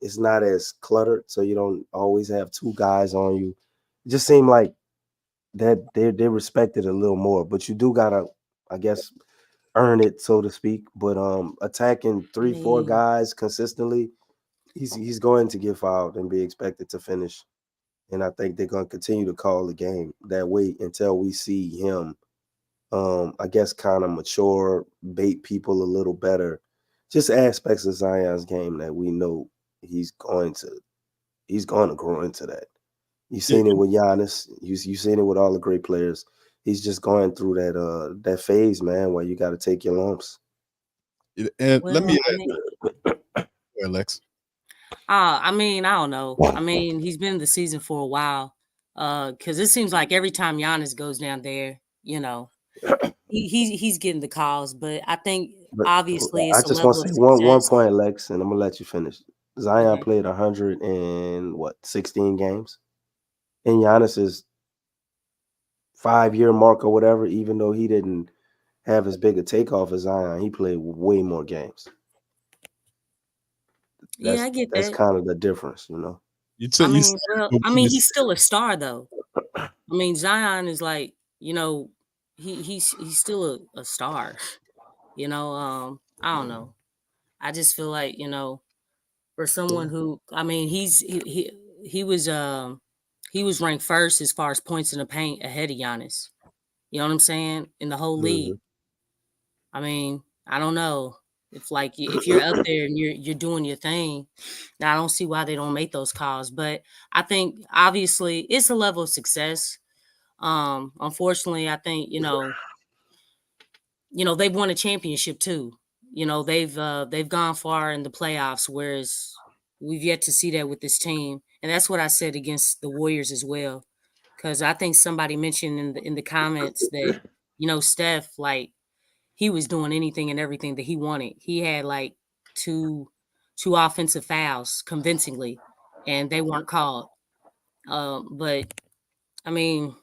it's not as cluttered, so you don't always have two guys on you. It just seemed like that they respect it a little more, but you do gotta, I guess, earn it, so to speak. But attacking I 3-4 mean, guys consistently, he's going to get fouled and be expected to finish. And I think they're going to continue to call the game that way until we see him, I guess, kind of mature, bait people a little better. Just aspects of Zion's game that we know he's going to grow into that. You've Yeah, seen it with Giannis. You've seen it with all the great players. He's just going through that phase, man, where you got to take your lumps. and let well, me I add, mean, Alex. I mean, I don't know. I mean, he's been in the season for a while, because it seems like every time Giannis goes down there, he's getting the calls. But I think But obviously I it's a just want level to of say one success. point, Lex, and I'm gonna let you finish. Zion Okay. played 16 games, and Giannis's 5-year mark or whatever. Even though he didn't have as big a takeoff as Zion, he played way more games. Yeah, I get That's that. kind of the difference, you know. You I took you mean, said well, it, I when mean, you he's said still a star, though. I mean, Zion is like, he's still a star. I don't know. I just feel like, for someone who, I mean, he was ranked first as far as points in the paint ahead of Giannis. You know what I'm saying? In the whole league. Mhm. I mean, I don't know. If you're up there and you're doing your thing, now I don't see why they don't make those calls. But I think obviously it's a level of success. Unfortunately, I think, they've won a championship too. They've gone far in the playoffs, whereas we've yet to see that with this team. And that's what I said against the Warriors as well. Because I think somebody mentioned in the comments that, Steph, like, he was doing anything and everything that he wanted. He had like two offensive fouls convincingly, and they weren't called. But I mean,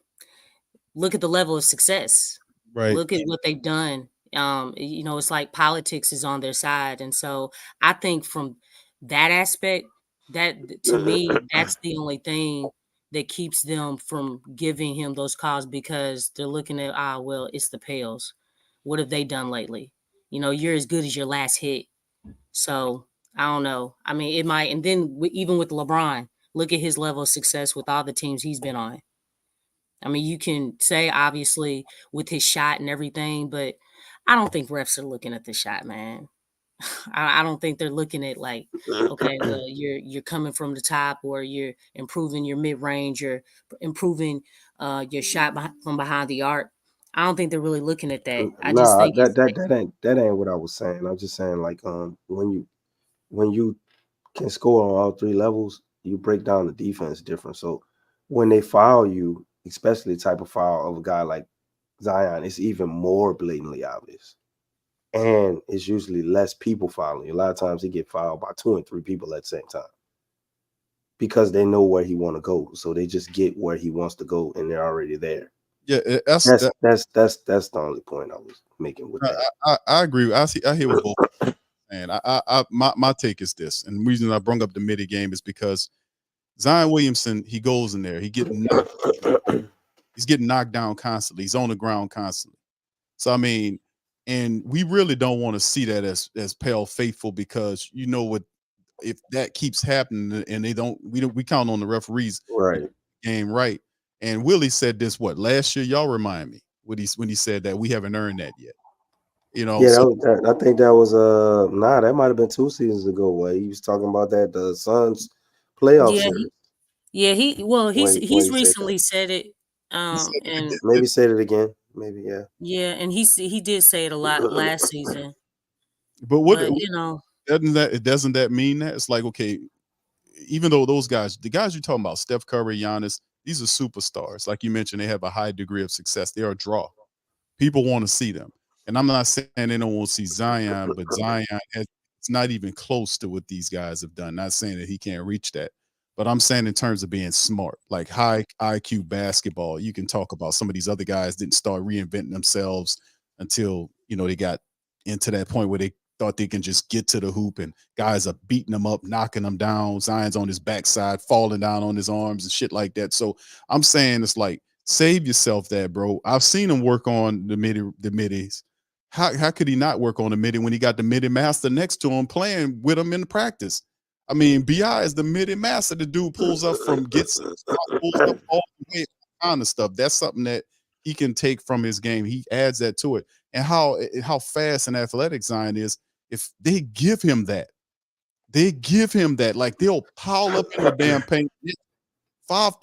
look at the level of success. right. Look at what they've done. It's like politics is on their side, and so I think from that aspect, that to me, that's the only thing that keeps them from giving him those calls, because they're looking at, well, it's the Pels. What have they done lately? You're as good as your last hit. So I don't know. I mean, it might. And then even with LeBron, look at his level of success with all the teams he's been on. I mean, you can say obviously with his shot and everything, but I don't think refs are looking at the shot, man. I don't think they're looking at like, okay, well, you're coming from the top, or you're improving your mid range, you're improving your shot from behind the arc. I don't think they're really looking at that. I just Nah, think it's like, that ain't what I was saying. I'm just saying like when you can score on all three levels, you break down the defense different. So when they foul you, especially the type of foul of a guy like Zion, it's even more blatantly obvious. And it's usually less people fouling you. A lot of times he get fouled by 2 and 3 people at the same time, because they know where he want to go. So they just get where he wants to go, and they're already there. Yeah, That's the only point I was making with that. I agree. I hear what both. And my take is this, and the reason I brought up the midi game is because Zion Williamson, he goes in there, he's getting knocked down constantly. He's on the ground constantly. So I mean, and we really don't want to see that as Pale faithful, because what, if that keeps happening and we count on the referees Right. game right. And Willie said this last year. Y'all remind me when he said that we haven't earned that yet. Yeah, So I think that was that might have been 2 seasons ago where he was talking about that the Suns playoff series. He's When he said recently said it. And maybe said it again. Maybe, yeah. yeah, and he did say it a lot last season. But what doesn't that mean that it's like, okay, even though those guys, the guys you're talking about, Steph Curry, Giannis, these are superstars. Like you mentioned, they have a high degree of success. They're a draw. People want to see them. And I'm not saying they don't want to see Zion, but Zion it's not even close to what these guys have done. Not saying that he can't reach that, but I'm saying in terms of being smart, like high IQ basketball, you can talk about some of these other guys didn't start reinventing themselves until, they got into that point where they thought they can just get to the hoop, and guys are beating them up, knocking them down. Zion's on his backside, falling down on his arms and shit like that. So I'm saying it's like, save yourself that, bro. I've seen him work on the middies. How could he not work on the midi when he got the midi master next to him playing with him in the practice? I mean, BI is the midi master. The dude pulls up pulls up all the way, kind of stuff. That's something that he can take from his game. He adds that to it. And how fast and athletic Zion is, if they give him that, like they'll pile up in the damn paint. 5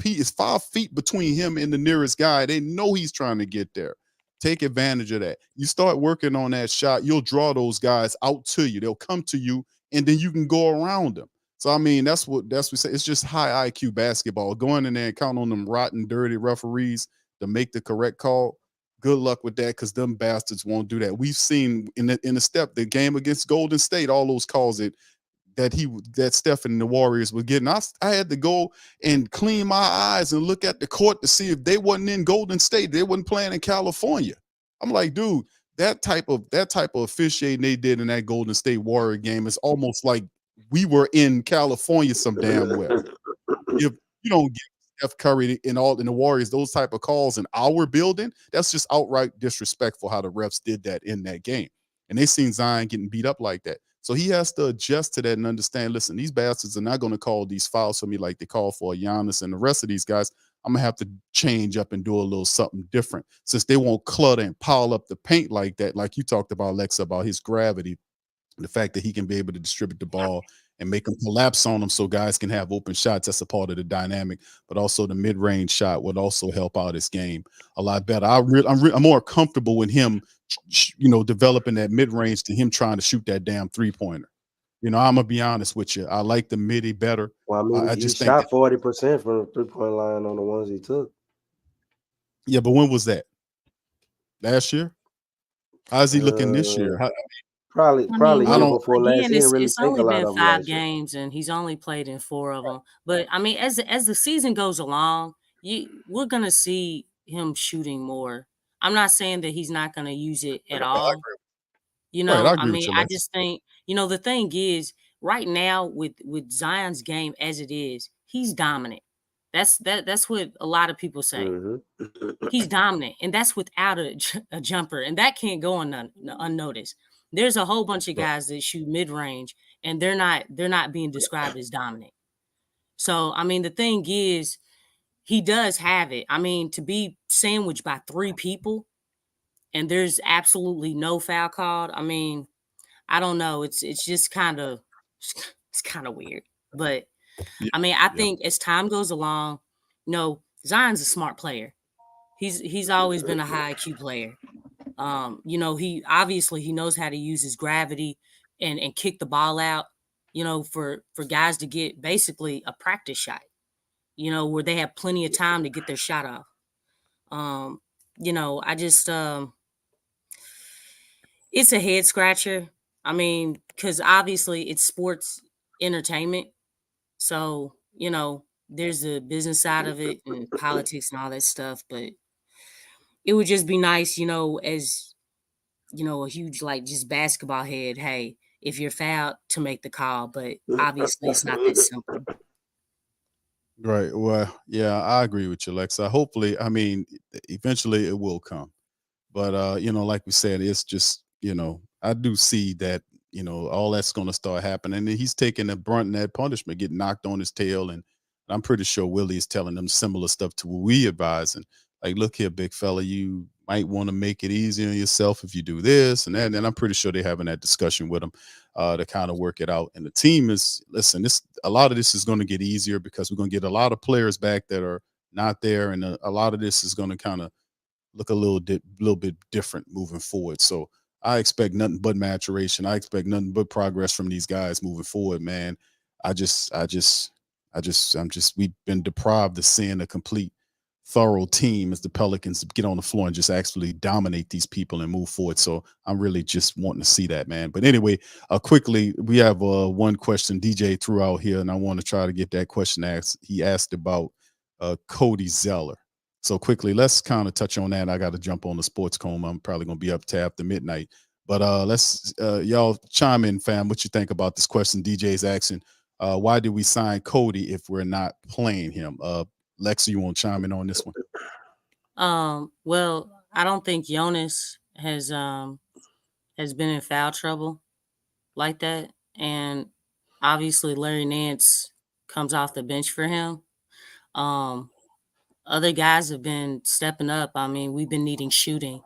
feet between him and the nearest guy. They know he's trying to get there. Take advantage of that. You start working on that shot, you'll draw those guys out to you. They'll come to you, and then you can go around them. So I mean, that's what we say. It's just high IQ basketball. Going in there and count on them rotten, dirty referees to make the correct call. Good luck with that, because them bastards won't do that. We've seen in the game against Golden State, all those calls that Steph and the Warriors were getting. I had to go and clean my eyes and look at the court to see if they wasn't in Golden State. They wasn't playing in California. I'm like, dude, that type of officiating they did in that Golden State Warrior game is almost like we were in California some damn well. If you don't give Steph Curry and the Warriors those type of calls in our building, that's just outright disrespectful how the refs did that in that game. And they seen Zion getting beat up like that. So he has to adjust to that and understand, listen, these bastards are not going to call these fouls for me like they call for Giannis and the rest of these guys. I'm going to have to change up and do a little something different, since they won't clutter and pile up the paint like that, like you talked about, Lexxah, about his gravity, the fact that he can be able to distribute the ball and make them collapse on them so guys can have open shots. That's a part of the dynamic, but also the mid-range shot would also help out his game a lot better. I'm more comfortable with him, developing that mid-range to him trying to shoot that damn three-pointer. I'm gonna be honest with you. I like the midi better. Well, I mean, I he just shot think 40% from the 3-point line on the ones he took. Yeah, but when was that? Last year? How's he looking this year? Probably year before last. He didn't really it's take only a lot been of them 5 last year. games, and he's only played in 4 of them. But I mean, as the season goes along, we're gonna see him shooting more. I'm not saying that he's not gonna use it at all. Right, I agree I with mean, you, I Lex. just think, the thing is, right now with Zion's game as it is, he's dominant. That's what a lot of people say. He's dominant, and that's without a jumper, and that can't go unnoticed. There's a whole bunch of guys that shoot mid range, and they're not being described as dominant. So I mean, the thing is, he does have it. I mean, to be sandwiched by 3 people, and there's absolutely no foul called. I mean, I don't know. It's just kind of weird, but I mean, I think as time goes along, Zion's a smart player. He's always been a high IQ player. He knows how to use his gravity and kick the ball out, for guys to get basically a practice shot, where they have plenty of time to get their shot off. I just it's a head scratcher. I mean, because obviously it's sports entertainment. So, there's the business side of it and politics and all that stuff. But it would just be nice, as, a huge, like, just basketball head. Hey, if you're fouled, to make the call. But obviously it's not that simple. Right. Well, yeah, I agree with you, Lexxah. Hopefully, I mean, eventually it will come. But like we said, it's just, I do see that, all that's gonna start happening. And he's taking the brunt and that punishment, getting knocked on his tail. And I'm pretty sure Willie is telling them similar stuff to what we advise. And like, look here, big fella, you might want to make it easier on yourself if you do this and that. And I'm pretty sure they're having that discussion with him to kind of work it out. And the team is, listen, a lot of this is going to get easier because we're going to get a lot of players back that are not there. And a lot of this is going to kind of look a little bit different moving forward. So I expect nothing but maturation. I expect nothing but progress from these guys moving forward, man. We've been deprived of seeing a complete, thorough team as the Pelicans get on the floor and just actually dominate these people and move forward. So I'm really just wanting to see that, man. But anyway, quickly, we have one question DJ threw out here, and I want to try to get that question asked. He asked about Cody Zeller. So quickly, let's kind of touch on that. I got to jump on the sports coma. I'm probably going to be up to after midnight. But let's y'all chime in, fam. What you think about this question DJ's asking? Why did we sign Cody if we're not playing him? Lexxah, you want to chime in on this one? Well, I don't think Jonas has been in foul trouble like that. And obviously Larry Nance comes off the bench for him. Other guys have been stepping up. I mean, we've been needing shooting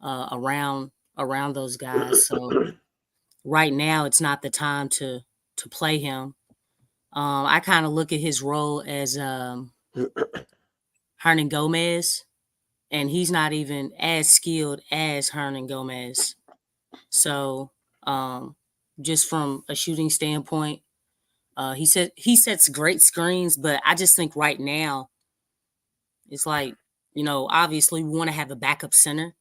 around those guys. So right now, it's not the time to play him. I kind of look at his role as Hernan Gomez, and he's not even as skilled as Hernan Gomez. So just from a shooting standpoint, he sets great screens, but I just think right now, it's like, obviously we want to have a backup center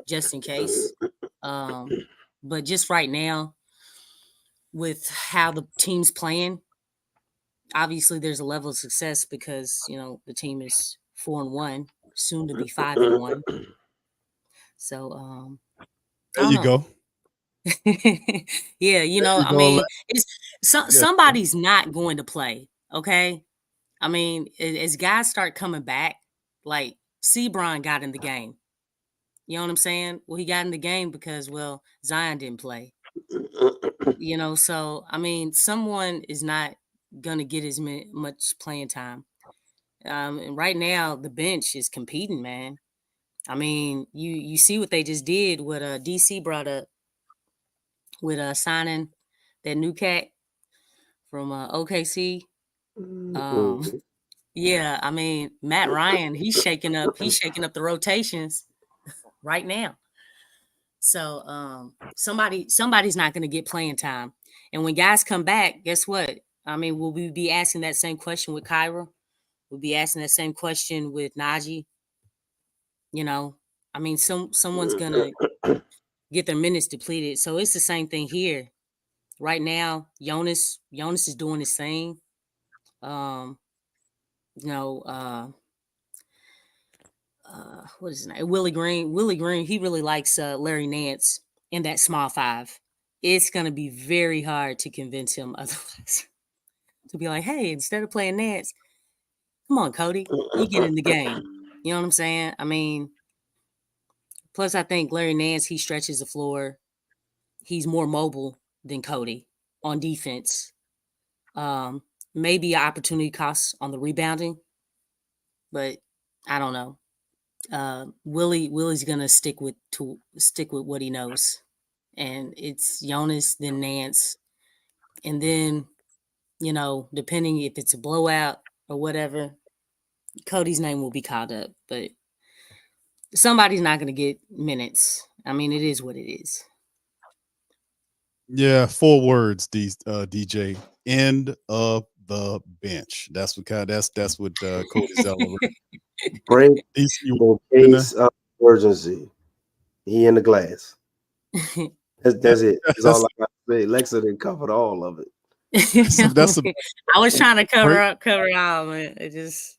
just in case. But just right now, with how the team's playing, obviously there's a level of success because, the team is 4-1, soon to be 5-1. So, there you go. Yeah, I mean, it's somebody's not going to play, okay? I mean, as guys start coming back, like Sebron got in the game. You know what I'm saying? Well, he got in the game because, Zion didn't play. So, I mean, someone is not going to get as much playing time. And right now, the bench is competing, man. I mean, you see what they just did, what DC brought up with signing that new cat from OKC. Yeah, I mean, Matt Ryan, he's shaking up the rotations right now. So somebody's not going to get playing time. And when guys come back, guess what? I mean, will we be asking that same question with Kyra? We'll be asking that same question with Najee. I mean, someone's going to get their minutes depleted. So it's the same thing here. Right now, Jonas is doing his thing. What is his name? Willie Green, he really likes Larry Nance in that small five. it's gonna be very hard to convince him otherwise. To be like, hey, instead of playing Nance, come on, Cody, you get in the game. You know what I'm saying? I mean, plus I think Larry Nance, he stretches the floor. He's more mobile than Cody on defense. Maybe an opportunity cost on the rebounding, but I don't know. Willie's gonna stick with what he knows, and it's Jonas, then Nance, and then depending if it's a blowout or whatever, Cody's name will be called up. But somebody's not gonna get minutes. I mean, it is what it is. Yeah, 4 words, DJ. End of the bench. That's what Cody Zeller. Break DC, in case of emergency. He in the glass. That's it. That's all I got to say. Lexxah didn't cover all of it. I was trying to cover all, man. It is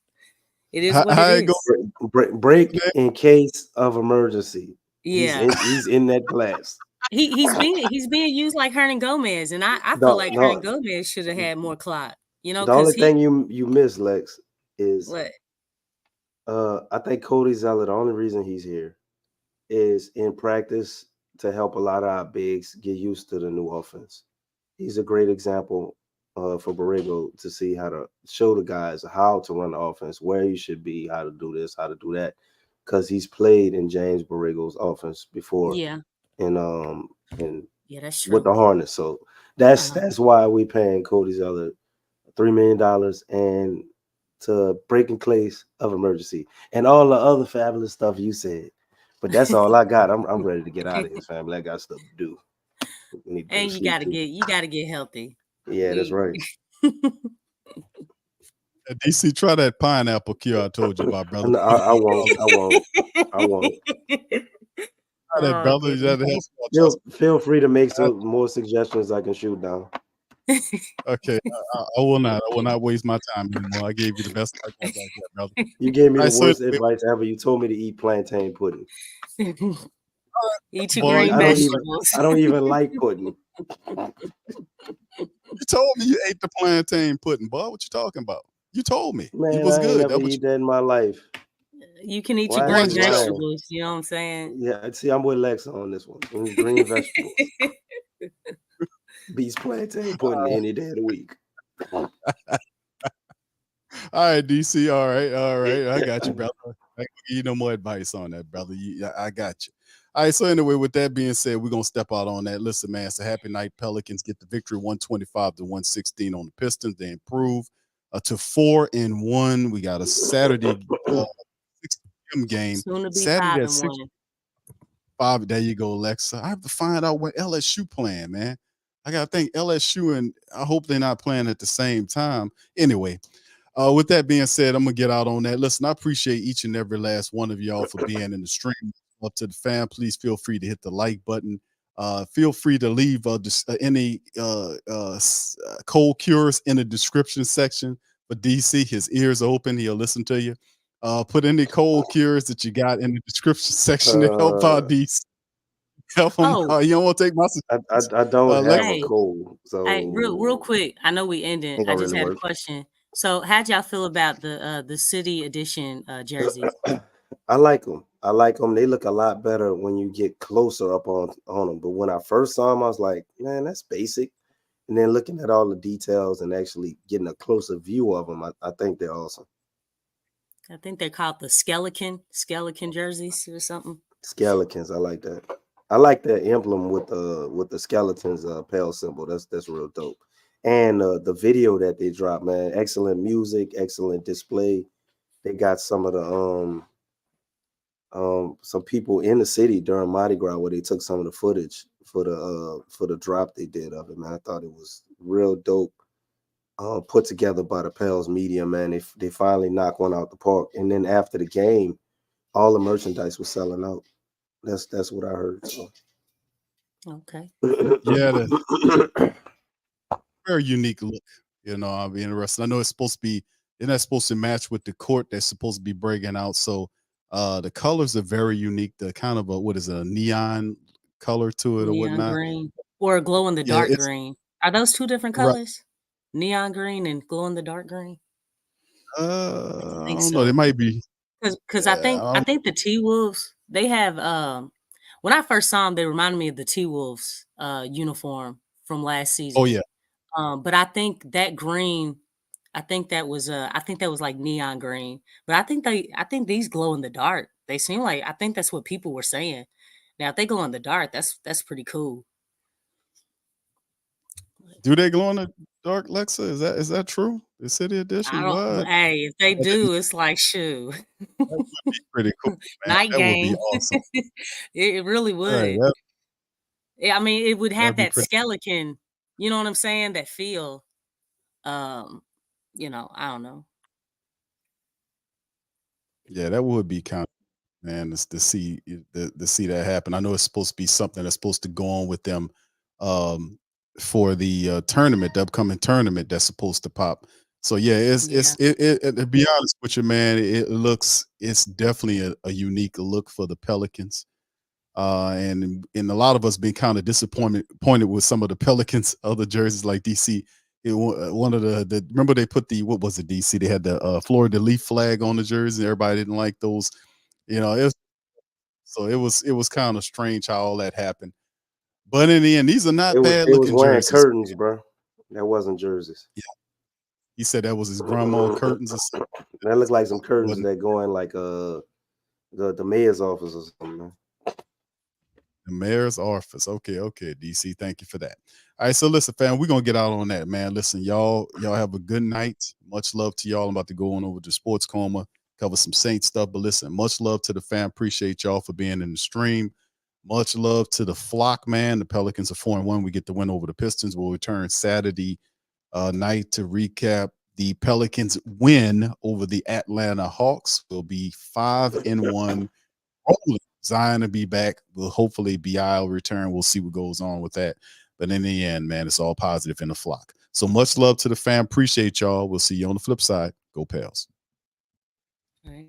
what it is. Break in case of emergency. Yeah, he's in that glass. He's being used like Hernan Gomez, and I feel like Hernan Gomez should have had more clock. The only thing you miss, Lex, is what? I think Cody Zeller, the only reason he's here is in practice to help a lot of our bigs get used to the new offense. He's a great example for Borrego to see how to show the guys how to run the offense, where you should be, how to do this, how to do that, because he's played in James Borrego's offense before. Yeah. And yeah, that's true. With the Hornets, so that's why we paying Cody Zeller $3 million and to break in case of emergency and all the other fabulous stuff you said. But that's all I got. I'm ready to get out of here, family. I got stuff to do. And you gotta get healthy. Yeah, that's right. DC, try that pineapple cure I told you about, brother. I won't. That brother, feel free to make some more suggestions I can shoot down. Okay, I will not. I will not waste my time anymore. I gave you the best advice like that, brother. You gave me the worst advice ever. You told me to eat plantain pudding. Eat your green vegetables. I don't even like pudding. You told me you ate the plantain pudding, boy. What you talking about? You told me. Man, it was I good. Never eat that in my life. You can eat your green vegetables. You know what I'm saying? Yeah, see, I'm with Lexxah on this one. Green vegetables. Beats plantain pudding any day of the week. All right, DC. All right. I got you, brother. I give you no more advice on that, brother. I got you. All right. So anyway, with that being said, we're gonna step out on that. Listen, man, it's a happy night. Pelicans get the victory, 125-116 on the Pistons. They improve to 4-1. We got a Saturday 6 p.m. game. Saturday at 6. 5. There you go, Lexxah. I have to find out when LSU playing, man. I gotta think LSU, and I hope they're not playing at the same time. Anyway, with that being said, I'm gonna get out on that. Listen, I appreciate each and every last one of y'all for being in the stream. Up to the fan, please feel free to hit the like button. Feel free to leave any cold cures in the description section for DC. His ears are open. He'll listen to you. Put any cold cures that you got in the description section to help out DC. Help him. You don't want to take my suggestions. I don't have a cold. So hey, real quick. I know we ended. I just had a question. So, how'd y'all feel about the city edition jerseys? I like them. They look a lot better when you get closer up on them. But when I first saw them, I was like, man, that's basic. And then looking at all the details and actually getting a closer view of them, I think they're awesome. I think they're called the skeleton jerseys or something. Skeletons, I like that. I like that emblem with the skeletons pale symbol. That's real dope. And the video that they dropped, man, excellent music, excellent display. They got some of the some people in the city during Mardi Gras where they took some of the footage for the drop they did of it, man. I thought it was real dope. Put together by the Pels media, man. They finally knocked one out the park. And then after the game, all the merchandise was selling out. That's what I heard. So. Okay. Yeah, very unique look. I'll be interested. I know it's supposed to match with the court that's supposed to be breaking out. So the colors are very unique. The kind of a neon color to it or whatnot. Green. Or glow in the Yeah, dark it's green. Are those two different right. colors? Neon green and glow in the dark green? I I think don't know. They so. might be. Because I Yeah, think I think the T Wolves, they have when I first saw them, they reminded me of the T Wolves uniform from last oh season. yeah, But I think that green, I think that was like neon green. But I think these glow in the dark. They seem like I think that's what people were saying. Now if they glow in the dark, that's pretty cool. do they glow in the dark, Lexa? Is that true? The City I Edition? don't What? hey, if they Oh, that do, it's like shoe. would be pretty cool, man. Night That would be game. awesome. It really Right, would. Yeah, I mean, it would that'd have be that pretty. skeleton, you know what I'm saying? That feel. Um, I don't know. Yeah, that would be kind of man to see that happen. I know it's supposed to be something that's supposed to go on with them um for the tournament, the upcoming tournament that's supposed to pop. So yeah, Yeah. to be honest with you, man, it's definitely a unique look for the Pelicans. And a lot of us been kind of disappointed with some of the Pelicans other jerseys like DC. One of the remember they put the what was it DC? They had the Florida Leaf flag on the jersey. Everybody didn't like those. It was kind of strange how all that happened. But in the end, these are not bad It was looking wearing jerseys. curtains, bro. That wasn't jerseys. Yeah, he said that was his grandma curtains. Or something. That looked like some It curtains wasn't that go in like the mayor's office or something, man. the mayor's office. Okay, DC. Thank you for that. All right, so listen, fam, we're gonna get out on that, man. Listen, y'all have a good night. Much love to y'all. I'm about to go on over to Sports Coma, cover some Saint stuff. But listen, much love to the fam. Appreciate y'all for being in the stream. Much love to the flock, man. The Pelicans are 4-1. We get the win over the Pistons. We'll return Saturday night to recap the Pelicans win over the Atlanta Hawks. We'll be 5-1. Zion will be back. Will hopefully BI will return. We'll see what goes on with that. But in the end, man, it's all positive in the flock. So much love to the fam. Appreciate y'all. We'll see you on the flip side. Go Pels. All right.